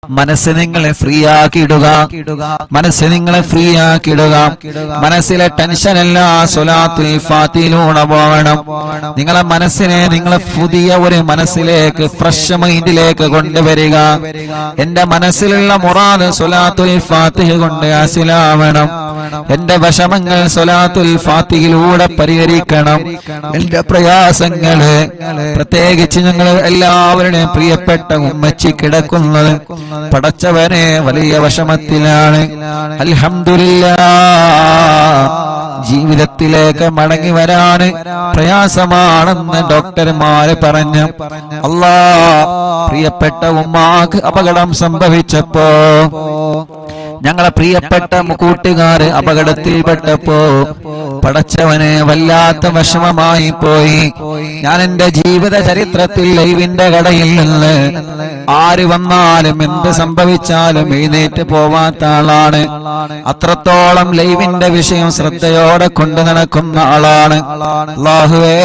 മനസ്സ് നിങ്ങളെ ഫ്രീ ആക്കിയിടുക, മനസ്സ് നിങ്ങളെ ഫ്രീ ആക്കിയിടുക. മനസ്സിലെ ടെൻഷൻ എല്ലാം സ്വലാത്തുൽ ഫാത്തിഹയിലൂടെ പോകണം. നിങ്ങളെ മനസ്സിനെ നിങ്ങളെ പുതിയ ഒരു മനസ്സിലേക്ക്, ഫ്രഷ് മൈൻഡിലേക്ക് കൊണ്ടുവരിക. എന്റെ മനസ്സിലുള്ള മുറാദ് സ്വലാത്തുൽ ഫാത്തിഹ കൊണ്ട് ഹാസിലാവണം. എന്റെ വിഷമങ്ങൾ സ്വലാത്തുൽ ഫാത്തിഹയിലൂടെ പരിഹരിക്കണം. എന്റെ പ്രയാസങ്ങള്, പ്രത്യേകിച്ച് ഞങ്ങൾ എല്ലാവരുടെയും പ്രിയപ്പെട്ട ഉമ്മച്ചി കിടക്കുന്നത് പടച്ചവനെ വലിയ വിഷമത്തിലാണ്. അൽഹംദുലില്ലാഹ്, ജീവിതത്തിലേക്ക് മടങ്ങി വരാന് പ്രയാസമാണെന്ന് ഡോക്ടർമാര് പറഞ്ഞു. അല്ലാഹ്, പ്രിയപ്പെട്ട ഉമ്മാക്ക് അപകടം സംഭവിച്ചപ്പോ, ഞങ്ങളെ പ്രിയപ്പെട്ട കൂട്ടുകാര് അപകടത്തിൽപ്പെട്ടപ്പോ പടച്ചവനെ വല്ലാത്ത വിഷമമായി പോയി. ഞാൻ എന്റെ ജീവിത ചരിത്രത്തിൽ ലൈവിന്റെ കടയിൽ നിന്ന് ആര് വന്നാലും എന്ത് സംഭവിച്ചാലും എഴുന്നേറ്റ് പോവാത്ത ആളാണ്. അത്രത്തോളം ലൈവിന്റെ വിഷയം ശ്രദ്ധയോടെ കൊണ്ടു നടക്കുന്ന ആളാണ്. അല്ലാഹുവേ,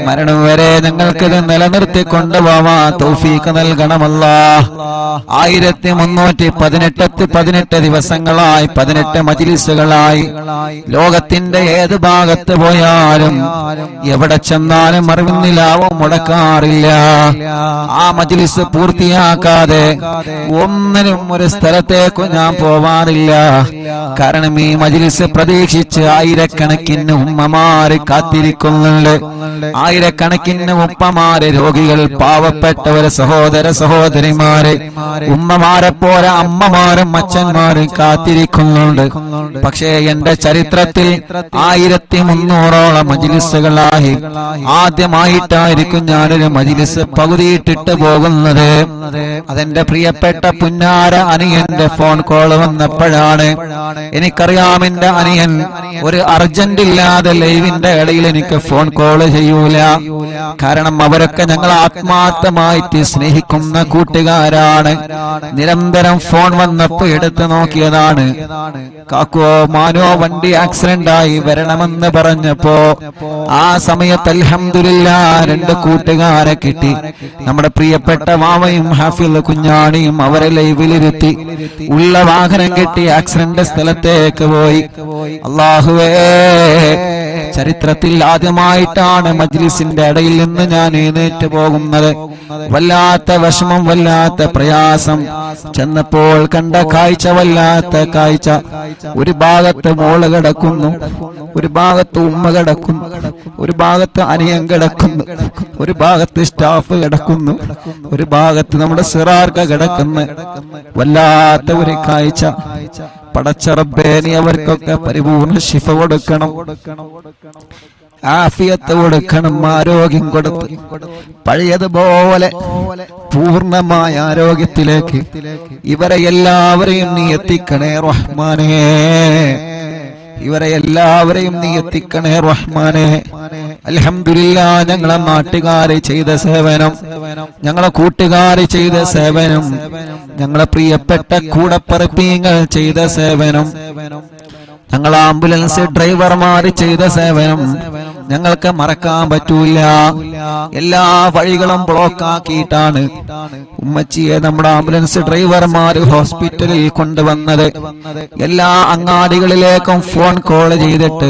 മരണം വരെ ഞങ്ങൾക്കിത് നിലനിർത്തി കൊണ്ടുപോവാൻ തൗഫീഖ് നൽകണമല്ലാഹ്. 1318 ദിവസങ്ങളായി, 18 മജ്‌ലിസുകളായി, ലോകത്തിന്റെ ഏത് ഭാഗത്ത് പോയാലും എവിടെ ചെന്നാലും അറിവിന്നിലാവും മുടക്കാറില്ല. ആ മജ്‌ലിസ് പൂർത്തിയാക്കാതെ ഒന്നിനും ഒരു സ്ഥലത്തേക്ക് ഞാൻ പോവാറില്ല. കാരണം ഈ മജ്‌ലിസ് പ്രതീക്ഷിച്ച് ആയിരക്കണക്കിന് ഉമ്മമാര് കാത്തിരിക്കുന്നുണ്ട്. ആയിരക്കണക്കിന് ഉപ്പമാര്, രോഗികൾ, പാവപ്പെട്ടവര്, സഹോദര സഹോദരിമാര്, ഉമ്മമാരെ പോലെ അമ്മമാരും അച്ഛന്മാരും കാത്തിരിക്കുന്നുണ്ട്. പക്ഷേ എന്റെ ചരിത്രത്തിൽ 1300ഓളം മജ്‌ലിസുകളായി ആദ്യമായിട്ടായിരിക്കും ഞാനൊരു മജ്‌ലിസ് പകുതിയിട്ടിട്ട് പോകുന്നത്. അതെന്റെ പ്രിയപ്പെട്ട പുന്നാര അനിയന്റെ ഫോൺ കോൾ വന്നപ്പോഴാണ്. എനിക്കറിയാം എന്റെ അനിയൻ ഒരു അർജന്റ് ഇല്ലാതെ ലൈവിന്റെ ഇടയിൽ എനിക്ക് ഫോൺ കോൾ ചെയ്യൂല. കാരണം അവരൊക്കെ ഞങ്ങൾ ആത്മാർത്ഥമായിട്ട് സ്നേഹിക്കുന്ന കൂട്ടുകാരാണ്. നിരന്തരം ഫോൺ വന്നപ്പോ എടുത്തു നോക്കിയതാണ്. കാക്കോ മാനോ വണ്ടി ആക്സിഡന്റ് ആയി വരണമെന്ന് പറഞ്ഞപ്പോ ആ സമയത്ത് അൽഹംദുലില്ലാഹ് 2 കൂട്ടുകാരെ കിട്ടി. നമ്മുടെ പ്രിയപ്പെട്ട വാവയും ഹാഫിള് കുഞ്ഞാണിയും അവരെ ലൈവിലിരുത്തി ഉള്ള വാഹനം കെട്ടി ആക്സിഡന്റ് സ്ഥലത്തേക്ക് പോയി. അല്ലാഹുവേ, ചരിത്രത്തിൽ ആദ്യമായിട്ടാണ് മജ്‌ലിസിന്റെ ഇടയിൽ നിന്ന് ഞാൻ എഴുന്നേറ്റ് പോകുന്നത്. വല്ലാത്ത വിഷമം, വല്ലാത്ത പ്രയാസം. ചെന്നപ്പോൾ കണ്ട കാഴ്ച വല്ലാത്ത കാഴ്ച. ഒരു ഭാഗത്ത് മോള് കിടക്കുന്നു, ഒരു ഭാഗത്ത് ഉമ്മ കിടക്കുന്നു, ഒരു ഭാഗത്ത് അനിയൻ കിടക്കുന്നു, ഒരു ഭാഗത്ത് സ്റ്റാഫ് കിടക്കുന്നു, ഒരു ഭാഗത്ത് നമ്മുടെ സിറാർക്ക കിടക്കുന്നു. വല്ലാത്ത ഒരു കാഴ്ച. പടച്ച റബ്ബേ, നീ അവർക്കൊക്കെ പരിപൂർണ ശിഫ കൊടുക്കണം, ആഫിയത്ത് കൊടുക്കണം, ആരോഗ്യം കൊടുത്ത് പഴയതുപോലെ പൂർണ്ണമായ ആരോഗ്യത്തിലേക്ക് ഇവരെ എല്ലാവരെയും നീ എത്തിക്കണേ റഹ്മാനേ. ഇവരെ എല്ലാവരെയും നീ എത്തിക്കണേ റഹ്മാനേ. അൽഹംദുലില്ലാഹ്, ഞങ്ങളെ നാട്ടുകാരെ ചെയ്ത സേവനം, ഞങ്ങളെ കൂട്ടുകാരെ ചെയ്ത സേവനം, ഞങ്ങളെ പ്രിയപ്പെട്ട കൂടപ്പറപ്പീങ്ങൾ ചെയ്ത സേവനം, ഞങ്ങൾ ആംബുലൻസ് ഡ്രൈവർമാര് ചെയ്ത സേവനം ഞങ്ങൾക്ക് മറക്കാൻ പറ്റൂല. എല്ലാ വഴികളും ബ്ലോക്ക് ആക്കിയിട്ടാണ് ഉമ്മച്ചിയെ നമ്മുടെ ആംബുലൻസ് ഡ്രൈവർമാര് ഹോസ്പിറ്റലിൽ കൊണ്ടുവന്നത്. എല്ലാ അങ്ങാടികളിലേക്കും ഫോൺ കോൾ ചെയ്തിട്ട്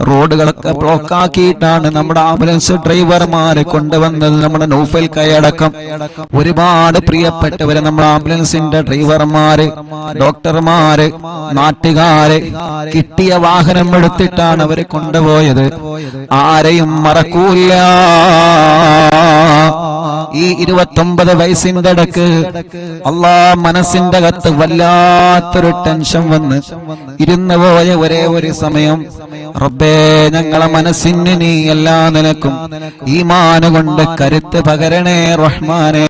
റോഡുകളൊക്കെ ബ്ലോക്ക് ആക്കിയിട്ടാണ് നമ്മുടെ ആംബുലൻസ് ഡ്രൈവർമാര് കൊണ്ടുവന്നത്. നമ്മുടെ നൗഫൽ കൈയടക്കം ഒരുപാട് പ്രിയപ്പെട്ടവര്, നമ്മുടെ ആംബുലൻസിന്റെ ഡ്രൈവർമാര്, ഡോക്ടർമാര്, നാട്ടുകാര് കിട്ടിയ വാഹനം എടുത്തിട്ടാണ് അവരെ കൊണ്ടുപോയത്. ആരെയും മറക്കൂല. ഈ 29 വയസ്സിന്റെ ഇടക്ക് മനസ്സിന്റെ അകത്ത് വല്ലാത്തൊരു ടെൻഷൻ വന്ന് ഇരുന്നു പോയ ഒരേ ഒരു സമയം, റബ്ബേ, ഞങ്ങളെ മനസ്സിന് നീ എല്ലാ നിലക്കും ഈമാന് കൊണ്ട് കരുത്ത് പകരണേ റഹ്മാനേ.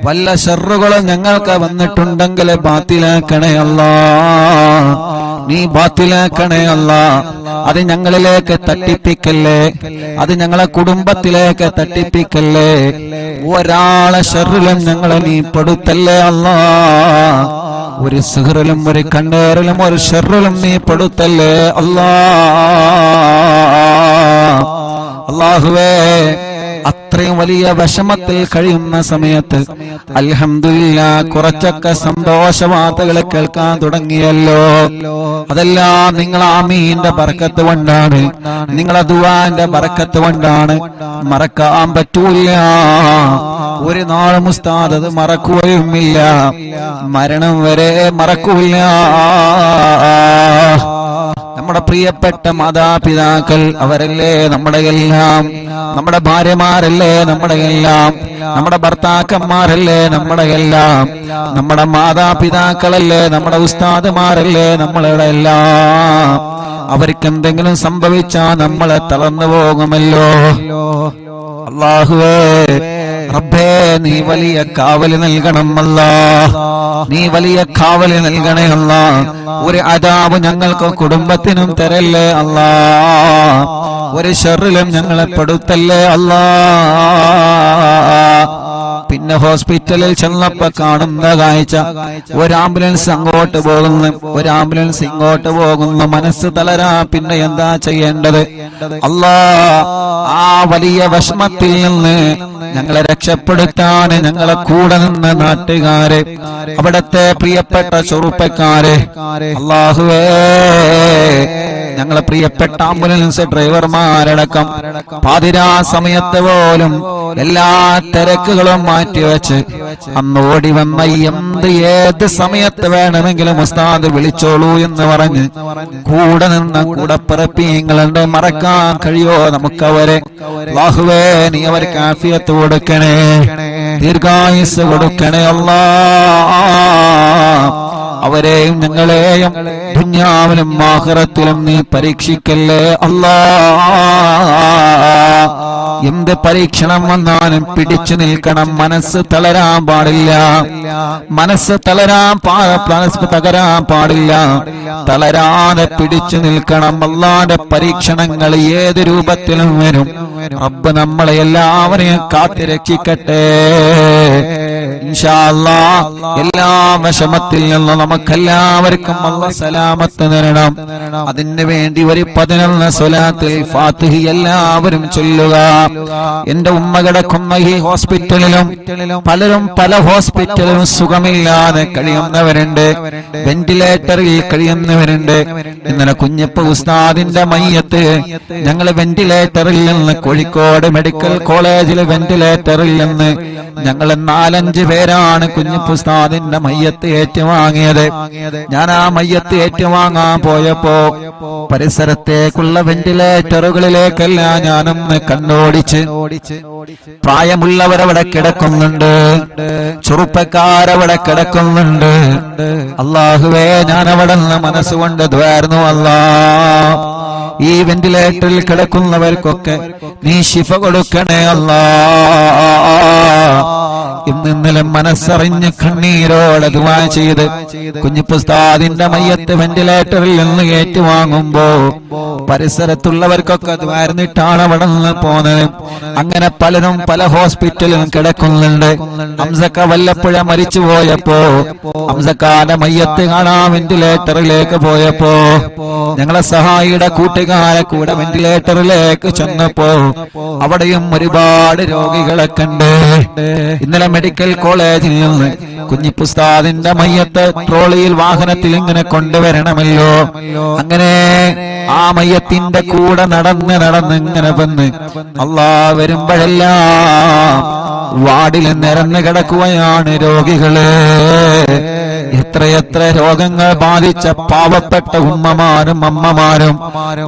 വല്ല ശർറുകളും ഞങ്ങൾക്ക് വന്നിട്ടുണ്ടെങ്കിൽ ബാത്തിലാക്കണേ അല്ലാഹ്, നീ ബാത്തിലാക്കണേ അല്ലാഹ്. അത് ഞങ്ങളിലേക്ക് തട്ടിപ്പിക്കല്ലേ, അത് ഞങ്ങളെ കുടുംബത്തിലേക്ക് തട്ടിപ്പിക്കല്ലേ. ഒരാളെ ശർറിലും ഞങ്ങളെ നീ പെടുത്തല്ലേ അല്ലാഹ്. ഒരു സിഹറിലും ഒരു കണ്ണേറിലും ഒരു ശർറിലും നീ പെടുത്തല്ലേ അല്ലാഹ്. അല്ലാഹുവേ, അത്രയും വലിയ വിഷമത്തിൽ കഴിയുന്ന സമയത്ത് അൽഹംദുലില്ലാഹ് കുറച്ചൊക്കെ സന്തോഷ വാർത്തകൾ കേൾക്കാൻ തുടങ്ങിയല്ലോ. അതെല്ലാം നിങ്ങൾ ആമീന്റെ ബർക്കത്ത് കൊണ്ടാണ്, നിങ്ങളെ ദുആന്റെ ബർക്കത്ത് കൊണ്ടാണ്. മറക്കാൻ പറ്റൂല, ഒരു നാളും ഉസ്താദ് അത് മറക്കുകയുമില്ല, മരണം വരെ മറക്കൂല. നമ്മുടെ പ്രിയപ്പെട്ട മാതാപിതാക്കൾ അവരല്ലേ നമ്മുടെ എല്ലാം, നമ്മുടെ ഭാര്യമാരല്ലേ നമ്മുടെ എല്ലാം, നമ്മുടെ ഭർത്താക്കന്മാരല്ലേ നമ്മുടെ എല്ലാം, നമ്മുടെ മാതാപിതാക്കളല്ലേ നമ്മുടെ ഉസ്താദുമാരല്ലേ നമ്മളുടെ എല്ലാം. അവർക്ക് എന്തെങ്കിലും സംഭവിച്ചാൽ നമ്മളെ തളർന്നു പോകുമല്ലോ. അല്ലാഹുവേ റബ്ബേ നീ വലിയ കാവല് നൽകണം അല്ലാഹ്, നീ വലിയ കാവല് നൽകണേ അല്ലാഹ്. ഒരു അദാബ് ഞങ്ങൾക്ക് കുടുംബത്തിനും തരല്ലേ അല്ലാഹ്, ഒരു ശർറിലും ഞങ്ങളെ പെടുത്തല്ലേ അല്ലാഹ്. പിന്നെ ഹോസ്പിറ്റലിൽ ചെന്നപ്പോ കാണുന്ന കാഴ്ച, ഒരു ആംബുലൻസ് അങ്ങോട്ട് പോകുന്നു, ഒരു ആംബുലൻസ് ഇങ്ങോട്ട് പോകുന്നു. മനസ്സ് തളരാ, പിന്നെ എന്താ ചെയ്യേണ്ടത്? അല്ലാഹ് ആ വലിയ വിഷമത്തിൽ നിന്ന് ഞങ്ങളെ രക്ഷപ്പെടുത്താൻ ഞങ്ങളെ കൂടെ നിന്ന നാട്ടുകാരെ, അവിടത്തെ പ്രിയപ്പെട്ട ചെറുപ്പക്കാരെ, അല്ലാഹുവേ ഞങ്ങളെ പ്രിയപ്പെട്ട ആംബുലൻസ് ഡ്രൈവർമാരടക്കം പാതിരാ സമയത്ത് പോലും എല്ലാ തിരക്കുകളും മാറ്റിവെച്ച് അന്ന് ഓടി വന്ന ഏത് സമയത്ത് വേണമെങ്കിലും ഉസ്താദ് വിളിച്ചോളൂ എന്ന് പറഞ്ഞ് കൂടെ നിന്ന കൂടപ്പിറപ്പിങ്ങളുടെ മറക്കാൻ കഴിയോ നമുക്കവരെ? അല്ലാഹുവേ നീ അവർക്ക് ആഫിയത്ത് കൊടുക്കണേ, ദീർഘായുസ് കൊടുക്കണേ അല്ലാഹ്. അവരെയും ഞങ്ങളെയും ദുനിയാവിലും ആഖിറത്തിലും നീ പരീക്ഷിക്കല്ലേ അല്ലാഹ്. എന്ത് പരീക്ഷണം വന്നാലും പിടിച്ചു നിൽക്കണം, മനസ്സ് തളരാൻ പാടില്ല, മനസ്സ് തകരാൻ പാടില്ല, തളരാതെ പിടിച്ചു നിൽക്കണം. അല്ലാഹുവിന്റെ പരീക്ഷണങ്ങൾ ഏത് രൂപത്തിലും വരും. റബ്ബ് നമ്മളെ എല്ലാവരെയും കാത്തു രക്ഷിക്കട്ടെ ഇൻഷാ അല്ലാഹ്. എല്ലാ വിഷമത്തിൽ നിന്നും നമുക്കെല്ലാവർക്കും അല്ലാഹ് സലാമത്ത് തരണം. അതിനു വേണ്ടി ഒരു 11 സ്വലാത്തുൽ ഫാത്തിഹ എല്ലാവരും ചൊല്ലുക. എന്റെ ഉമ്മ കിടക്കുന്ന ഈ ഹോസ്പിറ്റലിലും പലരും പല ഹോസ്പിറ്റലിലും സുഖമില്ലാതെ കഴിയുന്നവരുണ്ട്, വെന്റിലേറ്ററിൽ കഴിയുന്നവരുണ്ട്. ഇന്നലെ കുഞ്ഞപ്പ ഉസ്താദിന്റെ മയ്യത്ത് ഞങ്ങൾ വെന്റിലേറ്ററിൽ നിന്ന് കോഴിക്കോട് മെഡിക്കൽ കോളേജിലെ വെന്റിലേറ്ററിൽ നിന്ന് ഞങ്ങൾ 4-5 പേരാണ് കുഞ്ഞപ്പ ഉസ്താദിന്റെ മയ്യത്ത് ഏറ്റുവാങ്ങിയത്. ഞാൻ ആ മയ്യത്ത് ഏറ്റുവാങ്ങാൻ പോയപ്പോ പരിസരത്തേക്കുള്ള വെന്റിലേറ്ററുകളിലേക്കല്ല ഞാനൊന്ന് കണ്ണോടിച്ച്. പ്രായമുള്ളവരവിടെ കിടക്കുന്നുണ്ട്, ചെറുപ്പക്കാരവിടെ കിടക്കുന്നുണ്ട്. അല്ലാഹുവേ ഞാൻ അവിടെ നിന്ന് മനസ്സുകൊണ്ട് ദ്വാരുന്നു അല്ലാഹ്. ഈ വെന്റിലേറ്ററിൽ കിടക്കുന്നവർക്കൊക്കെ നീ ശിഫ കൊടുക്കണേ അല്ലാഹ്. ഇന്നലെ മനസ്സറിഞ്ഞ് കണ്ണീരോടെ ദുആ ചെയ്ത് കുഞ്ഞുസ്താദിന്റെ മയ്യത്ത് വെന്റിലേറ്ററിൽ നിന്ന് ഏറ്റുവാങ്ങുമ്പോ പരിസരത്തുള്ളവർക്കൊക്കെ ദ്വാരുന്നിട്ടാണ് അവിടെ നിന്ന് പോന്നത്. അങ്ങനെ പലരും പല ഹോസ്പിറ്റലിലും കിടക്കുന്നുണ്ട്. ഹംസക്ക വല്ലപ്പുഴ മരിച്ചു പോയപ്പോ ഹംസക്കാന്റെ മയ്യത്ത് കാണാൻ വെന്റിലേറ്ററിലേക്ക് പോയപ്പോ ഞങ്ങളെ സഹായിയുടെ കൂട്ടുകാരെ കൂടെ വെന്റിലേറ്ററിലേക്ക് ചെന്നപ്പോ അവിടെയും ഒരുപാട് രോഗികളെ കണ്ട്. ഇന്നലെ മെഡിക്കൽ കോളേജിൽ നിന്ന് കുഞ്ഞിപ്പുസ്താദിന്റെ മയ്യത്ത് ട്രോളിയിൽ വാഹനത്തിൽ ഇങ്ങനെ കൊണ്ടുവരണമല്ലോ. അങ്ങനെ ആ മയ്യത്തിന്റെ കൂടെ നടന്ന് ഇങ്ങനെ വന്ന് അല്ലാഹ് വരുമ്പോഴെല്ലാം വാർഡിൽ നിരന്ന് കിടക്കുകയാണ് രോഗികള്. എത്രയെത്ര രോഗങ്ങൾ ബാധിച്ച പാവപ്പെട്ട ഉമ്മമാരും അമ്മമാരും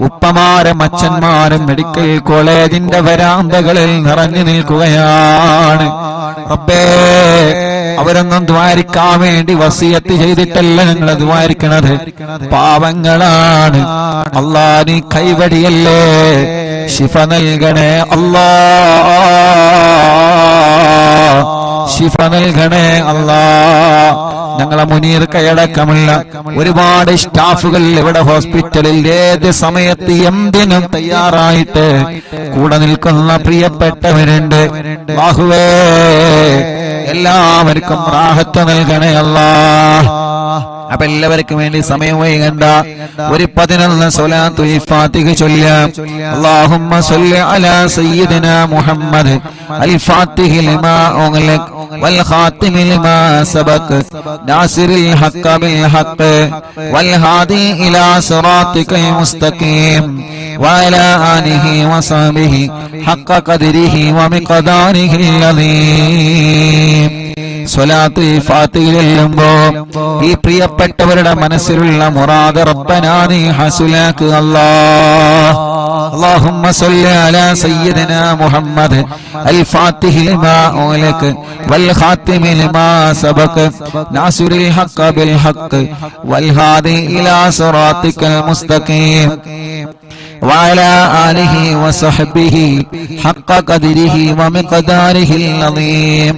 ഉപ്പമാരും അച്ഛന്മാരും മെഡിക്കൽ കോളേജിന്റെ വരാന്തകളിൽ നിറഞ്ഞു നിൽക്കുകയാണ്. റബ്ബേ അവരൊന്നും ദ്വാരിക്കാൻ വേണ്ടി വസിയത്ത് ചെയ്തിട്ടല്ല ഞങ്ങൾ ദ്വാരിക്കണത്, പാവങ്ങളാണ്. അല്ലാഹ് നീ കൈവടിയല്ലേ, ശിഫ നൽകണേ അല്ലാഹ്, ശിഫ നൽകണേ അല്ലാഹ്. ഞങ്ങളെ മുനീർ കൈയടക്കമുള്ള ഒരുപാട് സ്റ്റാഫുകൾ ഇവിടെ ഹോസ്പിറ്റലിൽ ഏത് സമയത്ത് എന്തിനും തയ്യാറായിട്ട് കൂടെ നിൽക്കുന്ന പ്രിയപ്പെട്ടവരുണ്ട്. അല്ലാഹുവേ എല്ലാവർക്കും റാഹത്ത് നൽകണേ അല്ലാഹ്. അപ്പൊ എല്ലാവർക്കും വേണ്ടി സമയം വൈകണ്ട, ഒരു 11 സ്വലാത്തുൽ ഫാത്തിഹ ചൊല്ലാം. അല്ലാഹുമ്മ സ്വല്ലി അലാ സയ്യിദിനാ മുഹമ്മദ് അൽ ഫാത്തിഹി ലിമാ ഉഗ്ലിഖ് വൽ ഖാതിമി ലിമാ സബഖ് നാസിറിൽ ഹഖ് ബിൽ ഹഖ് വൽ ഹാദി ഇലാ സിറാത്തിക്കൽ മുസ്തഖീം വഅലാ ആലിഹി വസഹ്ബിഹി ഹഖ് ഖദ്രിഹി വമിഖ്ദാരിഹിൽ അദീം. സ്വലാത്തുൽ ഫാത്തിഹ ചൊല്ലുമ്പോ ഈ പ്രിയപ്പെട്ടവരുടെ മനസ്സിലുള്ള മുറാദ് റബ്ബനാ നീ ഹസുലാക്ക് അല്ലാഹ്. اللهم صل على سيدنا محمد الفاتح لما أغلق والخاتم لما سبق ناصر الحق بالحق والهادي إلى صراطك المستقيم وعلى آله وصحبه حق قدره ومقداره العظيم.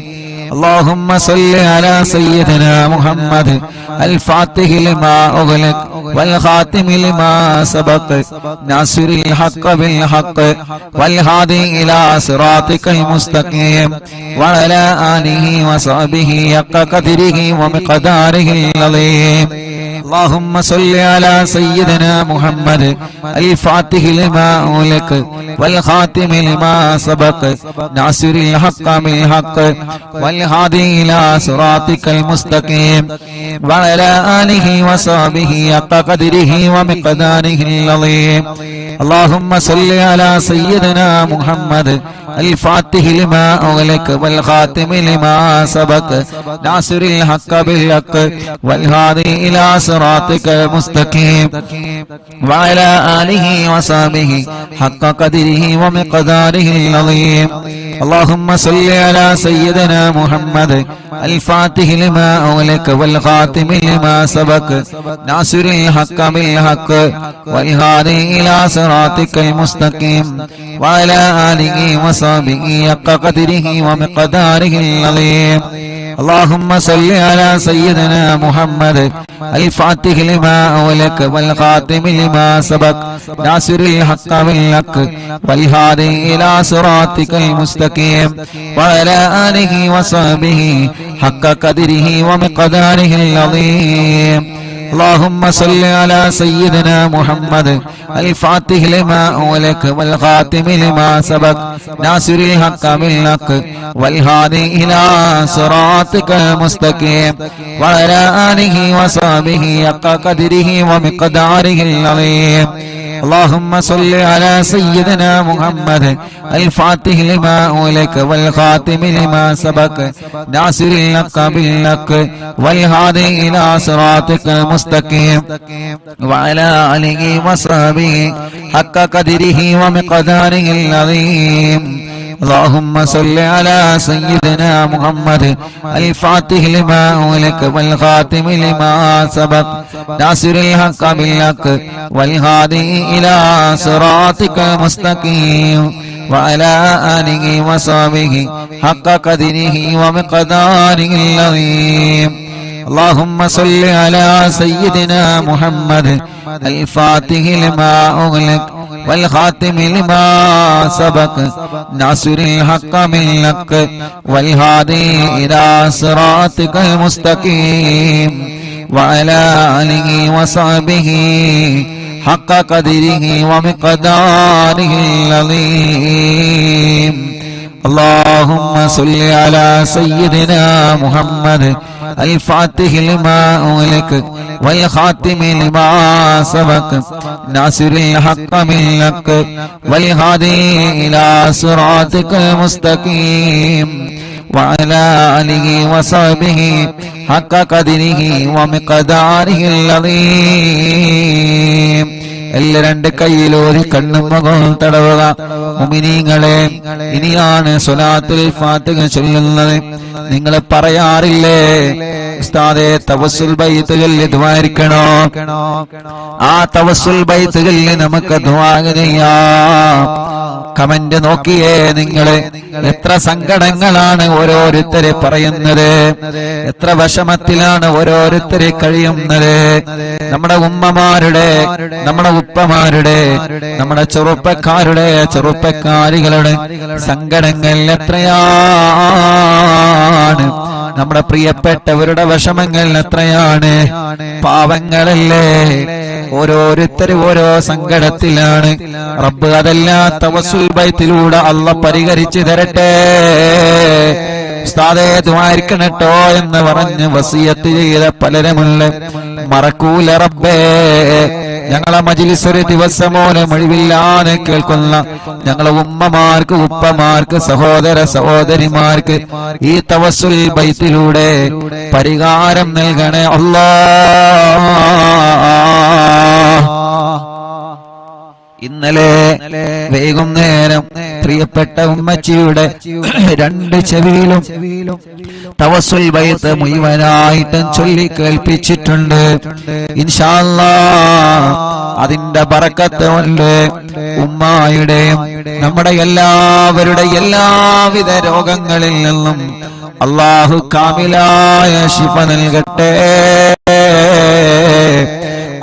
اللهم صل على سيدنا محمد الفاتح لما أغلق والخاتم لما سبق ناصر الحق بالحق والهادي إلى صراطك المستقيم وعلى آله وصحبه حق قدره ومقداره العظيم. اللهم صل على سيدنا محمد الفاتح لما أغلق والخاتم لما سبق ناصر الحق بالحق والهادي إلى صراطك المستقيم وعلى آله وصحبه حق قدره ومقداره العظيم. اللهم صل على سيدنا محمد الفاتح لما أغلق والخاتم لما سبق ناصر الحق بالحق والهادي إلى صراطك المستقيم وعلى آله وصحبه حق قدره ومقداره العظيم. اللهم صل على سيدنا محمد الفاتح لما أغلق والخاتم لما سبق ناصر الحق بالحق والهادي إلى صراطك المستقيم وعلى آله وصحبه حق قدره ومقداره العظيم. اللهم صل على سيدنا محمد الفاتح لما أغلق والخاتم لما سبق ناصر الحق بالحق والهادي إلى صراطك المستقيم وعلى آله وصحبه حق قدره ومقداره العظيم. اللهم صل على سيدنا محمد الفاتح لما أغلق والخاتم لما سبق ناصر الحق بالحق والهادي إلى صراطك المستقيم وعلى آله وصحبه حق قدره ومقداره العظيم. اللهم صل على سيدنا محمد الفاتح لما أغلق والخاتم لما سبق ناصر الحق بالحق والهادي إلى صراطك المستقيم وعلى آله وصحبه حق قدره ومقداره العظيم. اللهم صل على سيدنا محمد الفاتح لما أغلق والخاتم لما سبق ناصر الحق بالحق والهادي إلى صراطك المستقيم وعلى آله وصحبه حق قدره ومقداره العظيم. اللهم صل على سيدنا محمد الفاتح لما أغلق والخاتم لما سبق ناصر الحق بالحق والهادي إلى صراطك المستقيم وعلى آله وصحبه حق قدره ومقداره العظيم. اللهم صل على سيدنا محمد الفاتح لما أغلق والخاتم لما سبق ناصر الحق بالحق والهادي إلى صراطك المستقيم وعلى آله وصحبه حق قدره ومقداره العظيم. എല്ലാ രണ്ട് കൈയിലോരി കണ്ണും മുഖവും തടവുക. മുഅ്മിനീങ്ങളെ, ഇനിയാണ് സ്വലാത്തുൽ ഫാത്തിഹ ചൊല്ലുന്നത്. നിങ്ങൾ പറയാറില്ലേ ഉസ്താദേ തവസ്സുൽ ബൈത്ത് ചൊല്ലി ദുആ ഇരിക്കണോ? ആ തവസ്സുൽ ബൈത്ത് ചൊല്ലി നമുക്ക് ദുആ ചെയ്യാം. കമന്റ് നോക്കിയേ നിങ്ങള്, എത്ര സങ്കടങ്ങളാണ് ഓരോരുത്തരെ പറയുന്നത്, എത്ര വിഷമത്തിലാണ് ഓരോരുത്തരെ കഴിയുന്നത്. നമ്മുടെ ഉമ്മമാരുടെ, നമ്മുടെ ഉപ്പമാരുടെ, നമ്മുടെ ചെറുപ്പക്കാരികളുടെ സങ്കടങ്ങൾ എത്രയാണ്. നമ്മുടെ പ്രിയപ്പെട്ടവരുടെ വിഷമങ്ങൾ എത്രയാണ്. പാവങ്ങളല്ലേ, ഓരോരുത്തരും ഓരോ സങ്കടത്തിലാണ്. റബ്ബ് അതെല്ലാം തവസ്സുൽ ബൈത്തിലൂടെ അല്ലാഹ് പരിഹരിച്ചു തരട്ടെ. ഉസ്താദേ ദുആയിരിക്കണട്ടോ എന്ന് പറഞ്ഞ് വസിയത്ത് ചെയ്ത പലരുമുണ്ട്. മറക്കൂല റബ്ബേ. ഞങ്ങളെ മജ്ലിസ് ഒരു ദിവസം പോലും ഒഴിവില്ലാതെ കേൾക്കുന്ന ഞങ്ങളെ ഉമ്മമാർക്ക്, ഉപ്പമാർക്ക്, സഹോദര സഹോദരിമാർക്ക് ഈ തവസ്സുൽ ബൈത്തിലൂടെ പരിഹാരം നൽകണേ അല്ലാഹ്. ഇന്നലെ വൈകുന്നേരം പ്രിയപ്പെട്ട ഉമ്മച്ചിയുടെ രണ്ട് ചെവിയിലും തവസ്സുൽ ബൈത്ത് മുഴുവനായിട്ടും ചൊല്ലി കേൾപ്പിച്ചിട്ടുണ്ട്. ഇൻഷാ അല്ലാഹ് അതിന്റെ ബറക്കത്ത് കൊണ്ട് ഉമ്മായുടെയും നമ്മുടെ എല്ലാവരുടെ എല്ലാവിധ രോഗങ്ങളിൽ നിന്നും അല്ലാഹു കാമിലായ ശിഫ നൽകട്ടെ.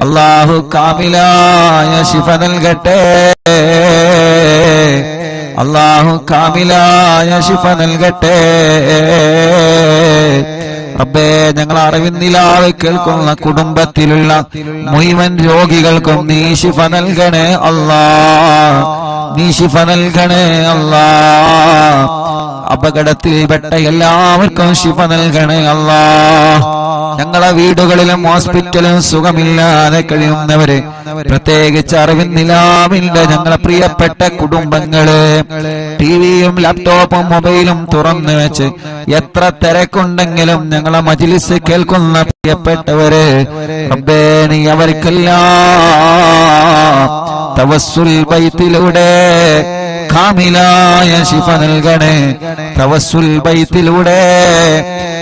അല്ലാഹു കാമിലായ ശിഫ നൽകട്ടെ. അല്ലാഹു കാമിലായ ശിഫ നൽകട്ടെ. റബ്ബേ, ഞങ്ങൾ അറിവിന്നിലാതെ കേൾക്കുന്ന കുടുംബത്തിലുള്ള മുഴുവൻ രോഗികൾക്കും നീ ശിഫ നൽകണേ അല്ലാഹ്. നീ ശിഫ നൽകണേ അല്ലാഹ്. അപകടത്തിൽപ്പെട്ട എല്ലാവർക്കും ശിഫ നൽകണേ അല്ലാഹ്. ഞങ്ങളെ വീടുകളിലും ഹോസ്പിറ്റലും സുഖമില്ലാതെ കഴിയുന്നവര്, പ്രത്യേകിച്ച് അറിവിന്നിലാവിന്റെ ഞങ്ങളെ പ്രിയപ്പെട്ട കുടുംബങ്ങള്, ടിവിയും ലാപ്ടോപ്പും മൊബൈലും തുറന്നു വെച്ച് എത്ര തിരക്കുണ്ടെങ്കിലും ഞങ്ങളെ മജ്ലിസ് കേൾക്കുന്ന പ്രിയപ്പെട്ടവര്, റബ്ബേ നീ അവർക്കെല്ലാം തവസ്സുൽ ബൈത്തിലൂടെ കാമിലായ ശിഫ നൽകണേ. തവസ്സുൽ ബൈത്തിലൂടെ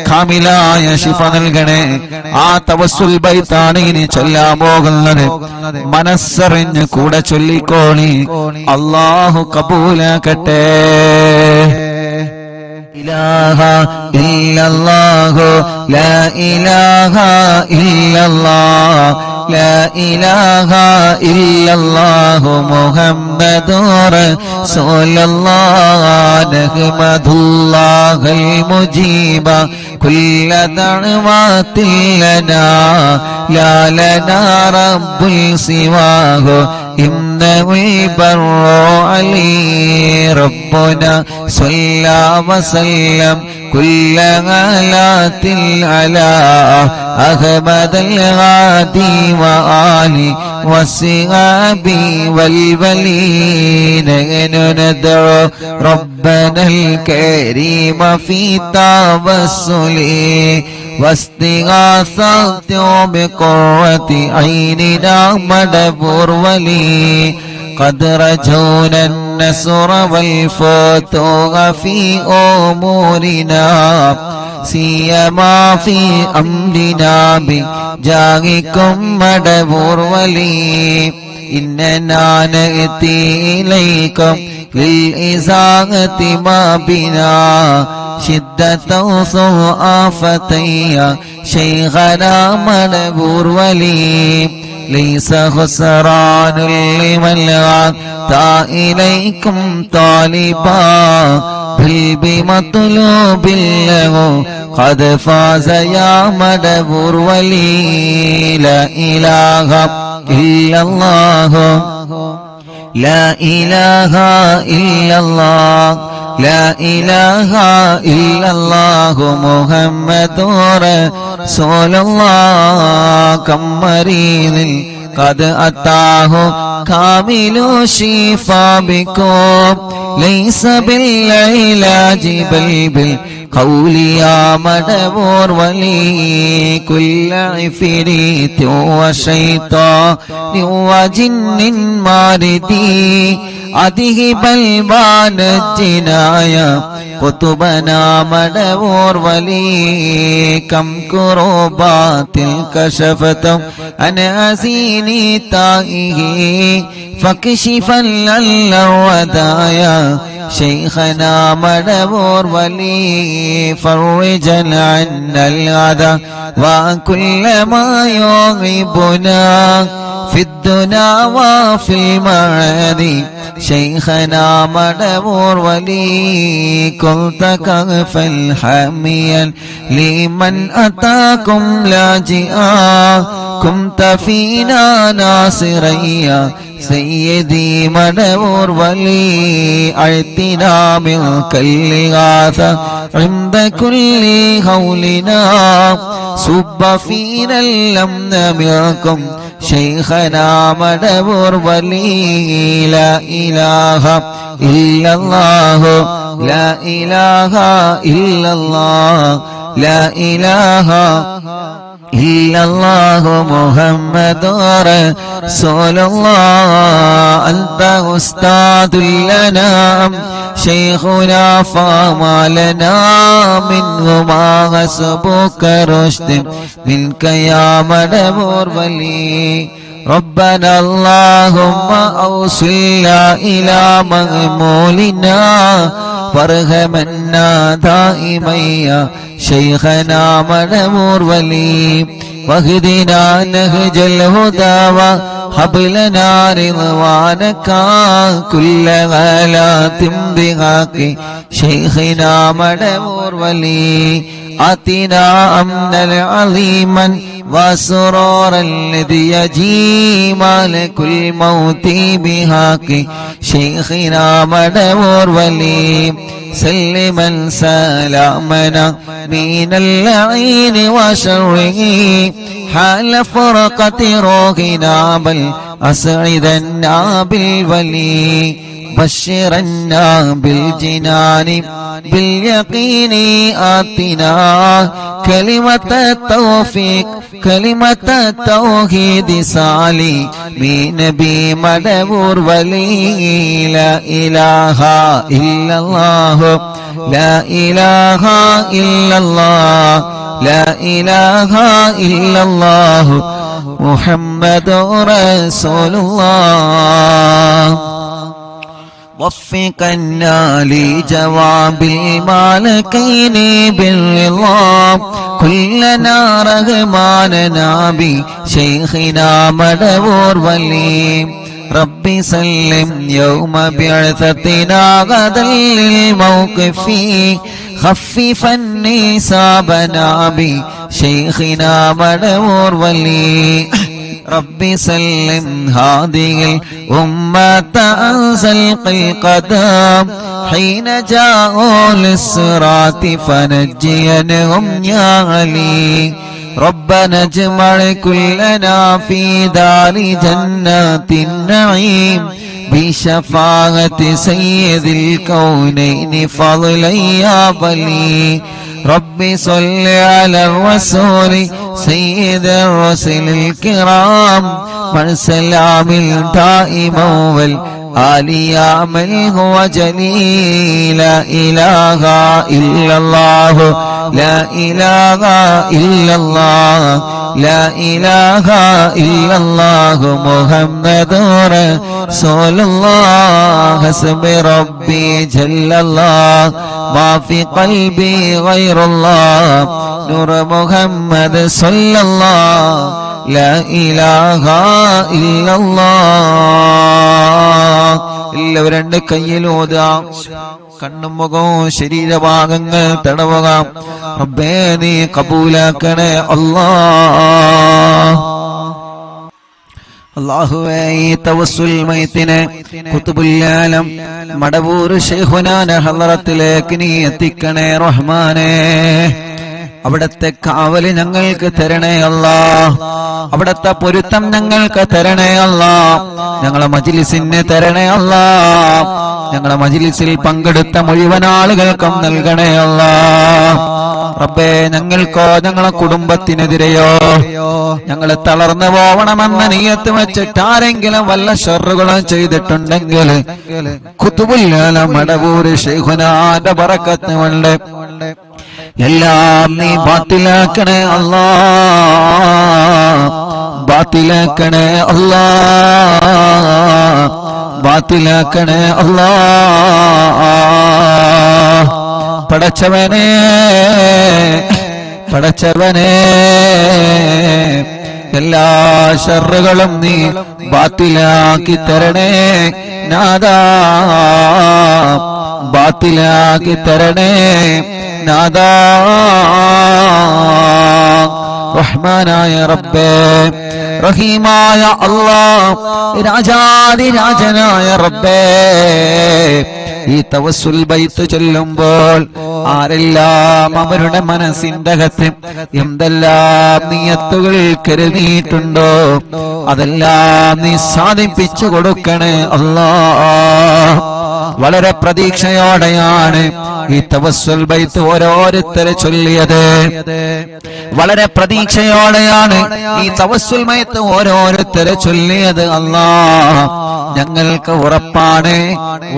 കാമിലായ ശിഫ നൽകണേ. ആ തവസ്സുൽ ബൈത്താണ് ഇനി ചൊല്ലാൻ പോകുന്നത്. മനസ്സറിഞ്ഞ് കൂടെ ചൊല്ലിക്കോളി. അല്ലാഹു കബൂലാക്കട്ടെ. ഇലാഹ ഇല്ലല്ലാഹു ലാ ഇലാഹ ഇല്ലല്ലാഹ് ലാ ഇലാഹ ഇല്ലല്ലാഹു മുഹമ്മദുർ റസൂലുള്ളാഹ് നഹ്മദുല്ലാഹൽ മുജീബ കുല്ല ദഅവാതിൽ ലനാ ലാ ലനാ റബ്ബുൽ സിവാഹു ഇന്നഹുൽ ബർറു അലീ റബ്ബുനാ സ്വല്ലാ വസല്ലം കുല്ല ഗലാത്തിൽ അലാ അഹ്മദൽ ഗാദി വആലി വസ്സഹാബി വൽവലീന നദഉ റബ്ബനൽ കരീമ ഫീ തവസ്സുലി واستغاثة بقرة عيننا مدبر ولي قد رجونا النصر والفتوح في أمورنا سيما في أمرنا بجاهكم مدبر ولي إننا نأتي إليكم للإزاغة ما بنا شدة آفتي شيخنا مدبور ولي ليس خسران لمن أتى إليكم طالبا بل بمطلوب له قد فاز يا مدبور ولي لا إله إلا الله لا إله إلا الله لا إله إلا الله محمد رسول الله كم مريض قد أتاه كامل الشفاء بكم ليس بالعلاج بل بالقول يا مدبور ولي كل عفريت وشيطان وجن ماردي أذهب البان الجنايا قطبنا مدبور ولي كم كروبات كشفتم عن أزيني تائه فكشفا للودايا شيخنا مدبور ولي فرجا عنا العذى وكل ما يغيبنا في الدنا وفي المعادي شيخنا مدبور ولي كنت كغفا حاميا لمن أتاكم لاجئا كنت فينا ناصريا سيدي مدبور ولي أعطنا منك الإغاثة عند كل هولنا صب فينا الأمن منكم شيخنا مدبور ولي لا إله إلا الله لا إله إلا الله لا إله إلا الله محمد رسول الله أنت أستاذ لنا شيخنا فما لنا منه ما حسبك رشد منك يا مدبور ولي ربنا اللهم أوصلنا إلى مغمولنا وارحمنا دائما يا شيخنا مدبور ولي واهدنا نهج الهدى وهب لنا رضوانك كل غلات بحق شيخنا مدبور ولي آتنا أمنا عظيما وسرورا الذي يجي مالك الموت بحق شيخنا مدبور ولي سلما سلامنا من اللعين وشره حال فرقة روحنا بل أسعدنا بالولي بشرنا بالجنان باليقين آتنا كلمة التوفيق كلمة التوحيد سالي من نبي مدبور ولي لا إله إلا الله لا إله إلا الله لا إله إلا الله محمد رسول الله وفقنا لجواب المالكين بالرضا كلنا رغماننا بشيخنا مدبور ولي ربي سلم يوم بعثتنا غدا للموقف خففا نسابنا بشيخنا مدبور ولي ربي سلم هذه الأمة أنزل القدام حين جاءوا للصراط فنجينهم يا علي ربنا اجمع كلنا في دار جنات النعيم بشفاعة سيد الكونين فضلا يا بلي ربي صل على الرسول سيد الرسل الكرام من سلام دائما والآل يا من هو جليل لا إله إلا الله لا إله إلا الله لا إله إلا الله محمد رسول الله حسب ربي جل الله ما في قلبي غير الله نور محمد صلى الله لا إله إلا الله എല്ലാവരും രണ്ട് കയ്യിലോതാം കണ്ണും മുഖവും ശരീരഭാഗങ്ങൾ തടവുക റബ്ബേ നീ കബൂലാക്കണേ അല്ലാഹ് അല്ലാഹുവേ ഈ തവസ്സുൽ മൈത്തിനെ ഖുതുബുൽ ആലം മടവൂർ ശൈഖുനാന്റെ ഹളറത്തിലേക്ക് നീ എത്തിക്കണേ റഹ്മാനേ അവിടത്തെ കാവല് ഞങ്ങൾക്ക് തരണേ അല്ലാഹ് അവിടത്തെ പൊരുത്തം ഞങ്ങൾക്ക് തരണേ അല്ലാഹ് ഞങ്ങളെ മജ്ലിസിന് തരണേ അല്ലാഹ് ഞങ്ങളെ മജ്ലിസിൽ പങ്കെടുത്ത മുഴുവൻ ആളുകൾക്കും നൽകണേ അല്ലാഹ് റബ്ബേ ഞങ്ങൾക്കോ ഞങ്ങളെ കുടുംബത്തിനെതിരെയോ ഞങ്ങൾ തളർന്നു പോവണമെന്ന നിയത്ത് വെച്ചിട്ട് ആരെങ്കിലും വല്ല ഷർറുകളും ചെയ്തിട്ടുണ്ടെങ്കിൽ ഖുതുബുൽ ആലം മടവൂർ ശൈഖുനാന്റെ ബറക്കത്ത് കൊണ്ട് എല്ലാം നീ ബാത്തിലാക്കണേ അല്ലാഹ് ബാത്തിലാക്കണേ അല്ലാഹ് ബാത്തിലാക്കണേ അല്ലാഹ് പടച്ചവനേ പടച്ചവനേ എല്ലാ ശർറുകളും നീ ബാത്തിലാക്കി തരണേ നാദാ, ബാത്തിലാക്കി തരണേ നാദാ. റഹ്മാനായ റബ്ബേ, റഹീമായ അല്ലാഹ്, രാജാധിരാജനായ റബ്ബേ, ഈ തവസ്സുൽ ബൈത്ത് ചൊല്ലുമ്പോൾ ആരെല്ലാം അവരുടെ മനസ്സിന്റെ അകത്ത് എന്തെല്ലാം നിയത്തുകൾ കരുതിയിട്ടുണ്ടോ അതെല്ലാം നീ സാധിപ്പിച്ചു കൊടുക്കണേ അല്ലാഹ്. വളരെ പ്രതീക്ഷയോടെയാണ് ഈ തവസ്സുൽ ബൈത്ത് ഓരോരുത്തരെ ചൊല്ലിയത്. വളരെ പ്രതീക്ഷയോടെയാണ് ഈ തവസ്സുൽ ബൈത്ത് ഓരോരുത്തരെ ചൊല്ലിയത്. അല്ലാഹ്, ഞങ്ങൾക്ക് ഉറപ്പാണ്